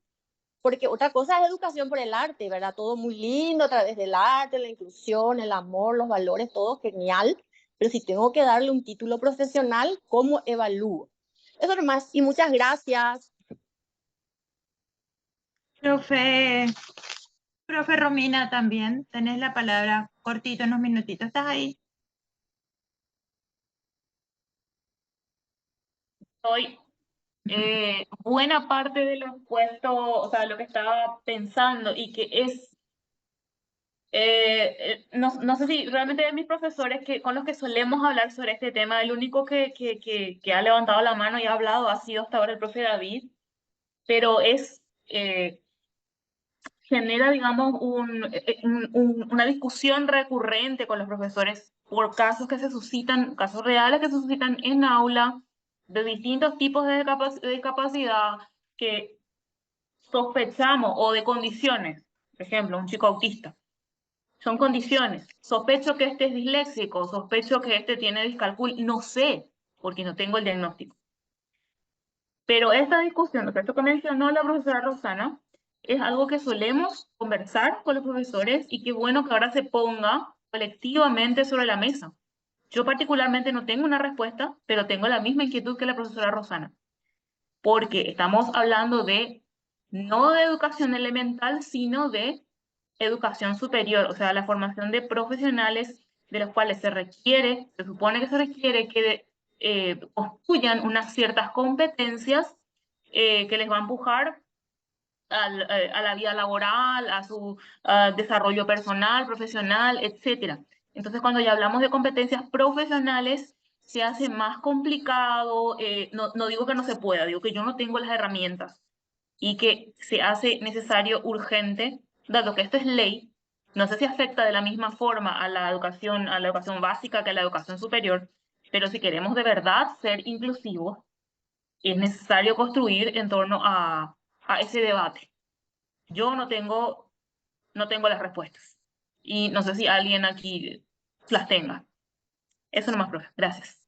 Porque otra cosa es educación por el arte, ¿verdad? Todo muy lindo a través del arte, la inclusión, el amor, los valores, todo genial. Pero si tengo que darle un título profesional, ¿cómo evalúo? Eso nomás. Y muchas gracias. Profe Romina, también tenés la palabra cortito, unos minutitos. ¿Estás ahí? Hoy buena parte de lo puesto, o sea, lo que estaba pensando y que es, no sé si realmente de mis profesores con los que solemos hablar sobre este tema, el único que ha levantado la mano y ha hablado ha sido hasta ahora el profe David, pero genera, digamos, una discusión recurrente con los profesores por casos que se suscitan, casos reales que se suscitan en aula, de distintos tipos de discapacidad que sospechamos, o de condiciones, por ejemplo, un chico autista. Son condiciones. Sospecho que este es disléxico, sospecho que este tiene discalculia, no sé, porque no tengo el diagnóstico. Pero esta discusión, esto que mencionó la profesora Rosana, es algo que solemos conversar con los profesores y qué bueno que ahora se ponga colectivamente sobre la mesa. Yo particularmente no tengo una respuesta, pero tengo la misma inquietud que la profesora Rosana. porque estamos hablando de no de educación elemental, sino de educación superior, o sea, la formación de profesionales de los cuales se supone que se requiere que construyan unas ciertas competencias que les va a empujar a la vida laboral, a su desarrollo personal, profesional, etc. Entonces, cuando ya hablamos de competencias profesionales, se hace más complicado, no digo que no se pueda, digo que yo no tengo las herramientas y que se hace necesario, urgente, dado que esto es ley, no sé si afecta de la misma forma a la educación básica que a la educación superior, pero si queremos de verdad ser inclusivos, es necesario construir en torno a ese debate. Yo no tengo las respuestas. Y no sé si alguien aquí las tenga. Eso nomás, profe. Gracias.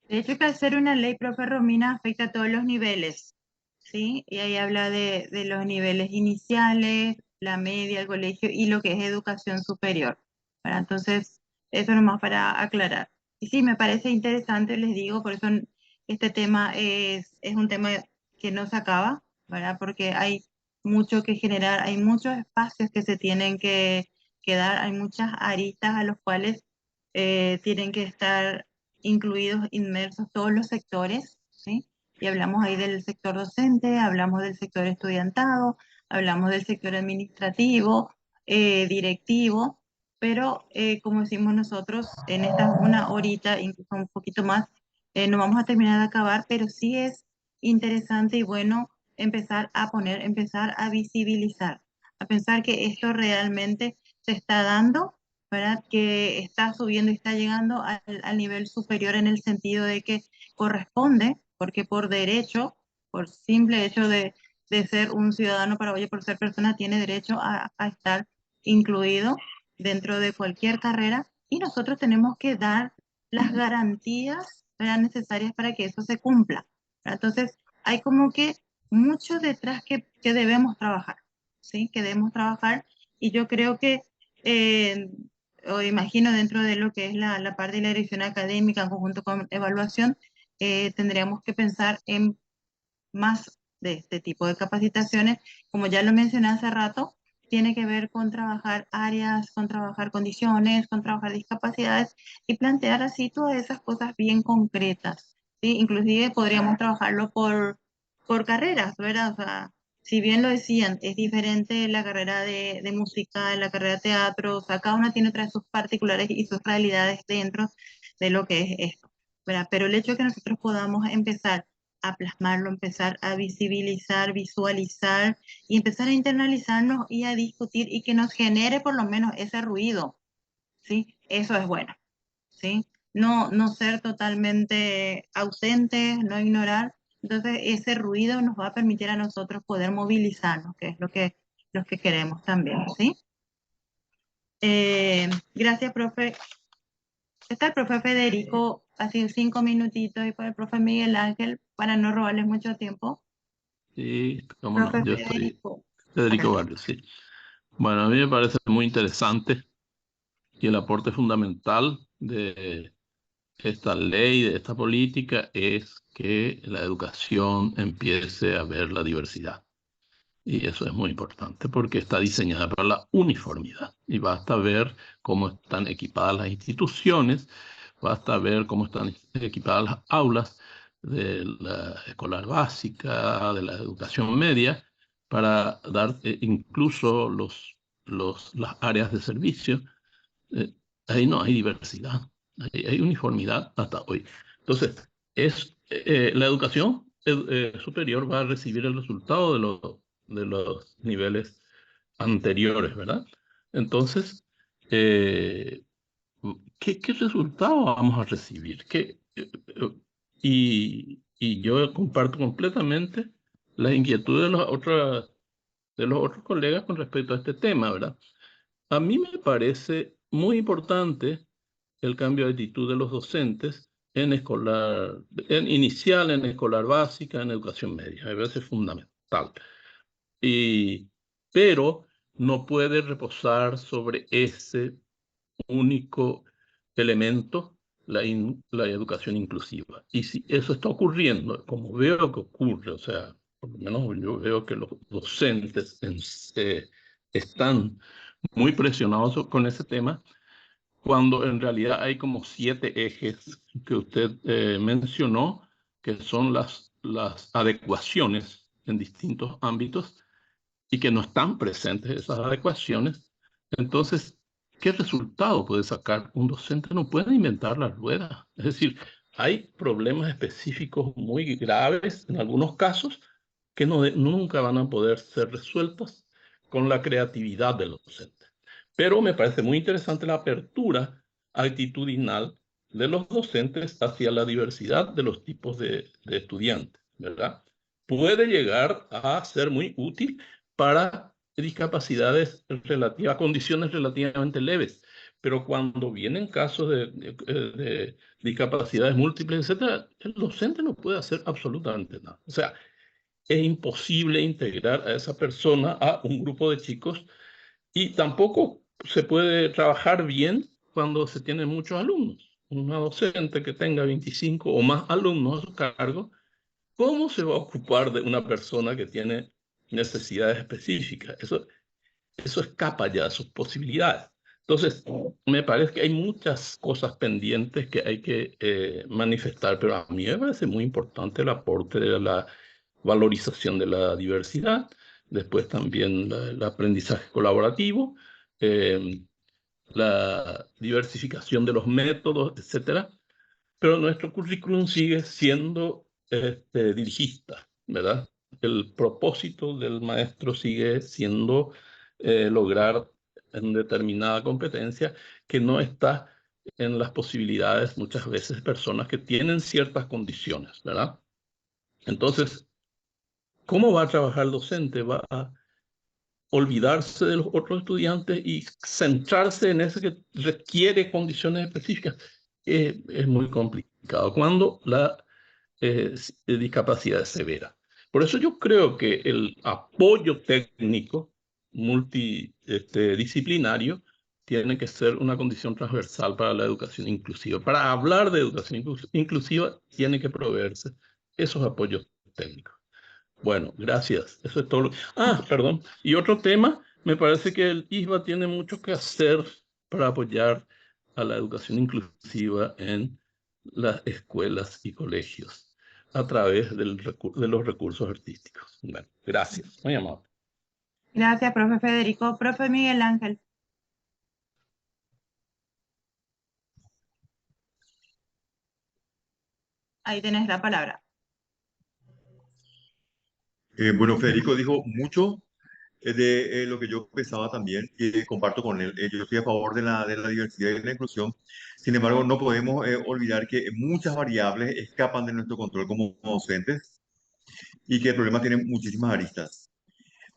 De hecho, que al ser una ley, profe Romina, afecta a todos los niveles, ¿sí? Y ahí habla de los niveles iniciales, la media, el colegio y lo que es educación superior. ¿Verdad? Entonces, eso nomás para aclarar. Y sí, me parece interesante, les digo, por eso este tema es un tema que no se acaba, ¿verdad? Porque hay mucho que generar, hay muchos espacios que se tienen que dar, hay muchas aristas a los cuales tienen que estar incluidos, inmersos todos los sectores, ¿sí? Y hablamos ahí del sector docente, hablamos del sector estudiantado, hablamos del sector administrativo, directivo, pero como decimos nosotros, en esta una horita, incluso un poquito más, no vamos a terminar de acabar, pero sí es interesante y bueno empezar a visibilizar, a pensar que esto realmente se está dando, ¿verdad? Que está subiendo y está llegando al nivel superior en el sentido de que corresponde, porque por derecho, por simple hecho de ser un ciudadano paraguayo, por ser persona, tiene derecho a estar incluido dentro de cualquier carrera y nosotros tenemos que dar las garantías, ¿verdad?, necesarias para que eso se cumpla, ¿verdad? Entonces, hay como que mucho detrás que debemos trabajar, ¿sí? Que debemos trabajar y yo creo que eh, o imagino dentro de lo que es la parte de la dirección académica en conjunto con evaluación, tendríamos que pensar en más de este tipo de capacitaciones. Como ya lo mencioné hace rato, tiene que ver con trabajar áreas, con trabajar condiciones, con trabajar discapacidades y plantear así todas esas cosas bien concretas, ¿sí? Inclusive podríamos trabajarlo por carreras, ¿verdad? O sea, si bien lo decían, es diferente la carrera de música, la carrera de teatro, o sea, cada una tiene otras sus particulares y sus realidades dentro de lo que es esto, ¿verdad? Pero el hecho de que nosotros podamos empezar a plasmarlo, empezar a visibilizar, visualizar y empezar a internalizarnos y a discutir y que nos genere por lo menos ese ruido, ¿sí? Eso es bueno, ¿sí? No ser totalmente ausentes, no ignorar. Entonces, ese ruido nos va a permitir a nosotros poder movilizarnos, que es lo que queremos también, ¿sí? Gracias, profe. Está el profe Federico, así 5 minutitos, y por el profe Miguel Ángel, para no robarles mucho tiempo. Sí, cómo no, Profe yo estoy. Federico. Federico Barrios, sí. Bueno, a mí me parece muy interesante y el aporte fundamental de esta ley, de esta política, es que la educación empiece a ver la diversidad. Y eso es muy importante porque está diseñada para la uniformidad. Y basta ver cómo están equipadas las instituciones, basta ver cómo están equipadas las aulas de la escolar básica, de la educación media, para dar incluso las áreas de servicio. eh, Ahí no hay diversidad, hay uniformidad hasta hoy. Entonces, la educación superior va a recibir el resultado de los niveles anteriores, ¿verdad? Entonces, eh, ¿qué resultado vamos a recibir? Y yo comparto completamente las inquietudes de los otros colegas con respecto a este tema, ¿verdad? A mí me parece muy importante el cambio de actitud de los docentes en escolar, en inicial, en escolar básica, en educación media. Me parece fundamental. Pero no puede reposar sobre ese único elemento la educación inclusiva. Y si eso está ocurriendo, como veo que ocurre, o sea, por lo menos yo veo que los docentes están muy presionados con ese tema, cuando en realidad hay como 7 ejes que usted mencionó, que son las adecuaciones en distintos ámbitos y que no están presentes esas adecuaciones. Entonces, ¿qué resultado puede sacar? Un docente no puede inventar la rueda. Es decir, hay problemas específicos muy graves en algunos casos que nunca van a poder ser resueltos con la creatividad del docente. Pero me parece muy interesante la apertura actitudinal de los docentes hacia la diversidad de los tipos de estudiantes, ¿verdad? Puede llegar a ser muy útil para discapacidades relativas, condiciones relativamente leves. Pero cuando vienen casos de discapacidades múltiples, etcétera, el docente no puede hacer absolutamente nada. O sea, es imposible integrar a esa persona a un grupo de chicos y tampoco se puede trabajar bien cuando se tienen muchos alumnos. Una docente que tenga 25 o más alumnos a su cargo, ¿cómo se va a ocupar de una persona que tiene necesidades específicas? Eso escapa ya de sus posibilidades. Entonces, me parece que hay muchas cosas pendientes que hay que manifestar, pero a mí me parece muy importante el aporte de la valorización de la diversidad, después también el aprendizaje colaborativo, eh, la diversificación de los métodos, etcétera. Pero nuestro currículum sigue siendo dirigista, ¿verdad? El propósito del maestro sigue siendo lograr en determinada competencia que no está en las posibilidades muchas veces de personas que tienen ciertas condiciones, ¿verdad? Entonces, ¿cómo va a trabajar el docente? Va a olvidarse de los otros estudiantes y centrarse en ese que requiere condiciones específicas. Es muy complicado cuando la discapacidad es severa. Por eso yo creo que el apoyo técnico multidisciplinario tiene que ser una condición transversal para la educación inclusiva. Para hablar de educación inclusiva tiene que proveerse esos apoyos técnicos. Bueno, gracias. Eso es todo. Perdón. Y otro tema, me parece que el ISBA tiene mucho que hacer para apoyar a la educación inclusiva en las escuelas y colegios a través de los recursos artísticos. Bueno, gracias. Muy amable. Gracias, profe Federico. Profe Miguel Ángel. Ahí tenés la palabra. Bueno, Federico dijo mucho de lo que yo pensaba también y comparto con él. Yo estoy a favor de la diversidad y de la inclusión. Sin embargo, no podemos olvidar que muchas variables escapan de nuestro control como docentes y que el problema tiene muchísimas aristas.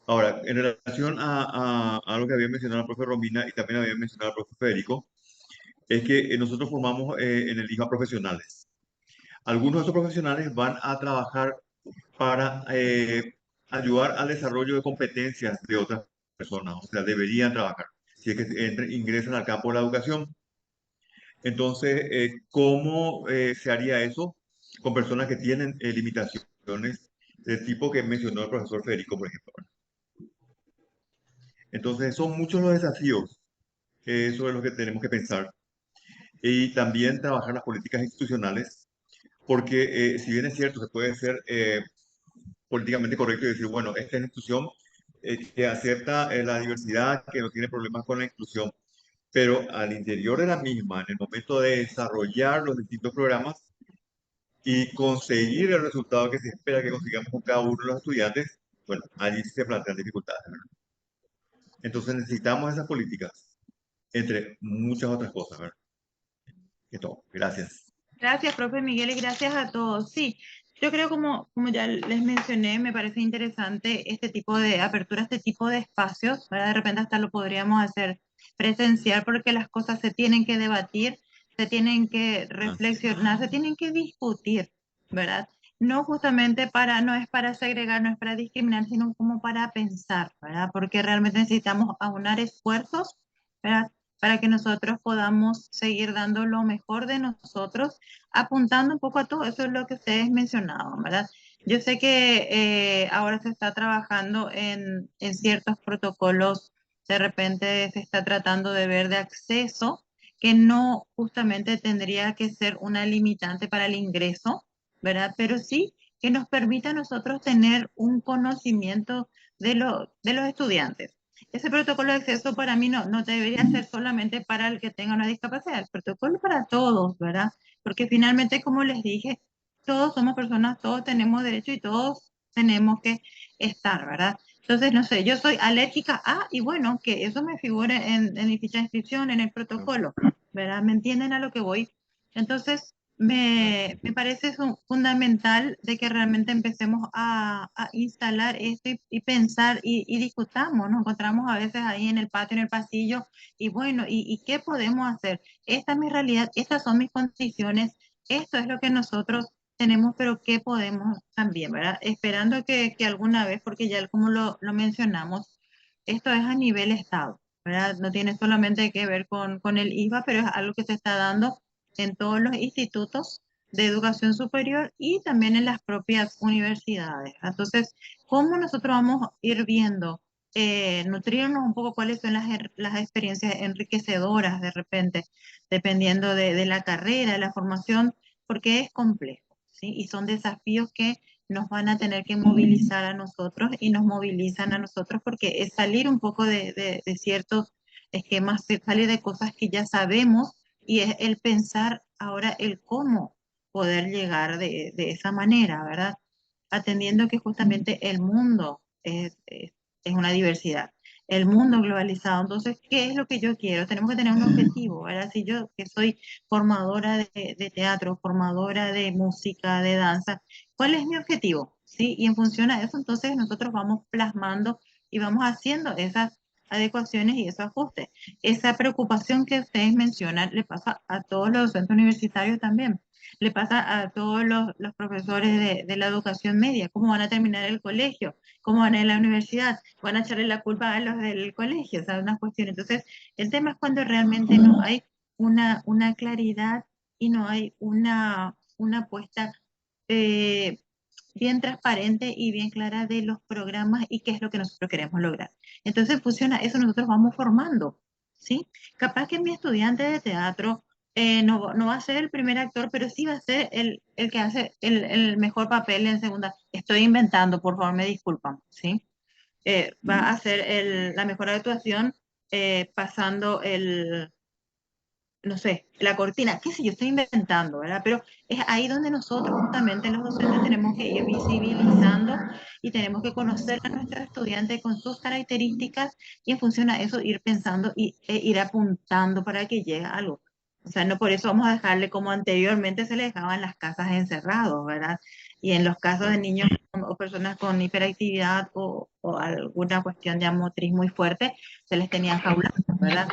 Ahora, en relación a lo que había mencionado el profe Romina y también había mencionado el profe Federico, es que nosotros formamos en el IJA profesionales. Algunos de estos profesionales van a trabajar para ayudar al desarrollo de competencias de otras personas, o sea, deberían trabajar. Si es que ingresan al campo de la educación, entonces, ¿cómo se haría eso con personas que tienen limitaciones del tipo que mencionó el profesor Federico, por ejemplo? Entonces, son muchos los desafíos sobre los que tenemos que pensar. Y también trabajar las políticas institucionales, porque si bien es cierto, se puede ser políticamente correcto y decir, bueno, esta es una institución que acepta la diversidad, que no tiene problemas con la inclusión, pero al interior de la misma, en el momento de desarrollar los distintos programas y conseguir el resultado que se espera que consigamos con cada uno de los estudiantes, bueno, allí se plantean dificultades, ¿verdad? Entonces necesitamos esas políticas, entre muchas otras cosas, ¿verdad? Esto, gracias. Gracias, profe Miguel, y gracias a todos. Sí, yo creo como ya les mencioné, me parece interesante este tipo de apertura, este tipo de espacios, ¿verdad? De repente hasta lo podríamos hacer presencial porque las cosas se tienen que debatir, se tienen que reflexionar, se tienen que discutir, ¿verdad? No justamente no es para segregar, no es para discriminar, sino como para pensar, ¿verdad? Porque realmente necesitamos aunar esfuerzos, ¿verdad? para que nosotros podamos seguir dando lo mejor de nosotros, apuntando un poco a todo eso es lo que ustedes mencionaban, ¿verdad? Yo sé que ahora se está trabajando en ciertos protocolos, de repente se está tratando de ver de acceso, que no justamente tendría que ser una limitante para el ingreso, ¿verdad? Pero sí que nos permita a nosotros tener un conocimiento de los estudiantes. Ese protocolo de acceso para mí no debería ser solamente para el que tenga una discapacidad, el protocolo para todos, ¿verdad? Porque finalmente, como les dije, todos somos personas, todos tenemos derecho y todos tenemos que estar, ¿verdad? Entonces, no sé, yo soy alérgica a, y bueno, que eso me figure en mi ficha de inscripción, en el protocolo, ¿verdad? ¿Me entienden a lo que voy? Entonces, me parece fundamental de que realmente empecemos a instalar esto y pensar y discutamos, nos encontramos a veces ahí en el patio, en el pasillo, y bueno, ¿y qué podemos hacer? Esta es mi realidad, estas son mis condiciones, esto es lo que nosotros tenemos, pero ¿qué podemos también, verdad? Esperando que alguna vez, porque ya como lo mencionamos, esto es a nivel Estado, ¿verdad? No tiene solamente que ver con el IVA, pero es algo que se está dando en todos los institutos de educación superior y también en las propias universidades. Entonces, ¿cómo nosotros vamos a ir viendo, nutrirnos un poco cuáles son las experiencias enriquecedoras de repente, dependiendo de la carrera, de la formación, porque es complejo, ¿sí? Y son desafíos que nos van a tener que movilizar a nosotros y nos movilizan a nosotros porque es salir un poco de ciertos esquemas, salir de cosas que ya sabemos y es el pensar ahora el cómo poder llegar de esa manera, ¿verdad? Atendiendo que justamente el mundo es una diversidad, el mundo globalizado. Entonces, ¿qué es lo que yo quiero? Tenemos que tener un objetivo, ¿verdad? Si yo que soy formadora de teatro, formadora de música, de danza, ¿cuál es mi objetivo? ¿Sí? Y en función a eso, entonces nosotros vamos plasmando y vamos haciendo esas adecuaciones y esos ajustes. Esa preocupación que ustedes mencionan le pasa a todos los docentes universitarios también, le pasa a todos los profesores de la educación media, cómo van a terminar el colegio, cómo van a ir a la universidad, van a echarle la culpa a los del colegio, o sea, una cuestión. Entonces, el tema es cuando realmente no hay una claridad y no hay una apuesta eh, bien transparente y bien clara de los programas y qué es lo que nosotros queremos lograr. Entonces funciona eso, nosotros vamos formando, ¿sí? Capaz que mi estudiante de teatro no va a ser el primer actor, pero sí va a ser el que hace el mejor papel en segunda. Estoy inventando, por favor, me disculpan, ¿sí? Va a hacer la mejor actuación pasando no sé, la cortina, qué sé yo, estoy inventando, ¿verdad? Pero es ahí donde nosotros justamente los docentes tenemos que ir visibilizando y tenemos que conocer a nuestros estudiantes con sus características y en función a eso ir pensando e ir apuntando para que llegue a algo. O sea, no por eso vamos a dejarle como anteriormente se le dejaban las casas encerrados, ¿verdad? Y en los casos de niños o personas con hiperactividad o alguna cuestión de motriz muy fuerte, se les tenía jaulados, ¿verdad?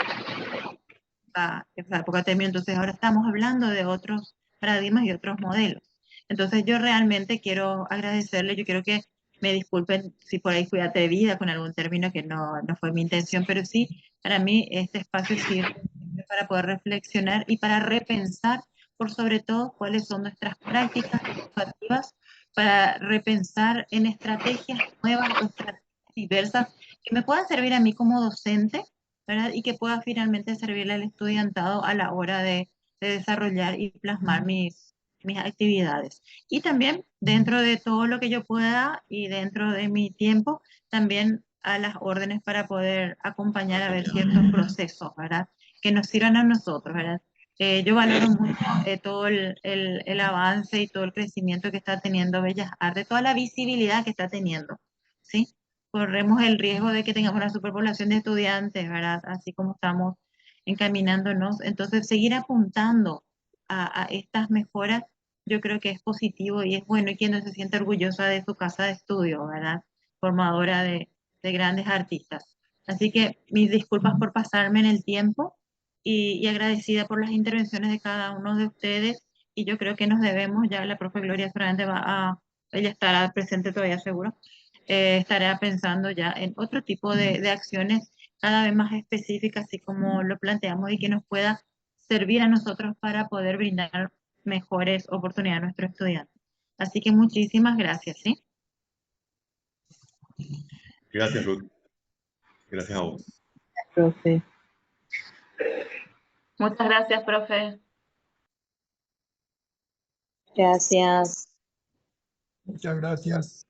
Esa época terminó, entonces ahora estamos hablando de otros paradigmas y otros modelos. Entonces yo realmente quiero agradecerle, yo quiero que me disculpen si por ahí fui atrevida con algún término que no fue mi intención, pero sí, para mí este espacio sirve para poder reflexionar y para repensar, por sobre todo, cuáles son nuestras prácticas educativas, para repensar en estrategias nuevas o estrategias diversas que me puedan servir a mí como docente, ¿verdad? Y que pueda finalmente servirle al estudiantado a la hora de desarrollar y plasmar mis actividades. Y también dentro de todo lo que yo pueda y dentro de mi tiempo, también a las órdenes para poder acompañar a ver ciertos procesos, ¿verdad? Que nos sirvan a nosotros, ¿verdad? Yo valoro mucho todo el avance y todo el crecimiento que está teniendo Bellas Artes, toda la visibilidad que está teniendo, ¿sí? Corremos el riesgo de que tengamos una superpoblación de estudiantes, ¿verdad? Así como estamos encaminándonos. Entonces, seguir apuntando a estas mejoras, yo creo que es positivo y es bueno y quien no se siente orgullosa de su casa de estudio, ¿verdad? Formadora de grandes artistas. Así que mis disculpas por pasarme en el tiempo y agradecida por las intervenciones de cada uno de ustedes. Y yo creo que nos debemos, ya la profe Gloria seguramente ella estará presente todavía seguro, estará pensando ya en otro tipo de acciones cada vez más específica, así como lo planteamos, y que nos pueda servir a nosotros para poder brindar mejores oportunidades a nuestros estudiantes. Así que muchísimas gracias, ¿sí? Gracias, Ruth. Gracias a vos. Profe. Muchas gracias, profe. Gracias. Muchas gracias.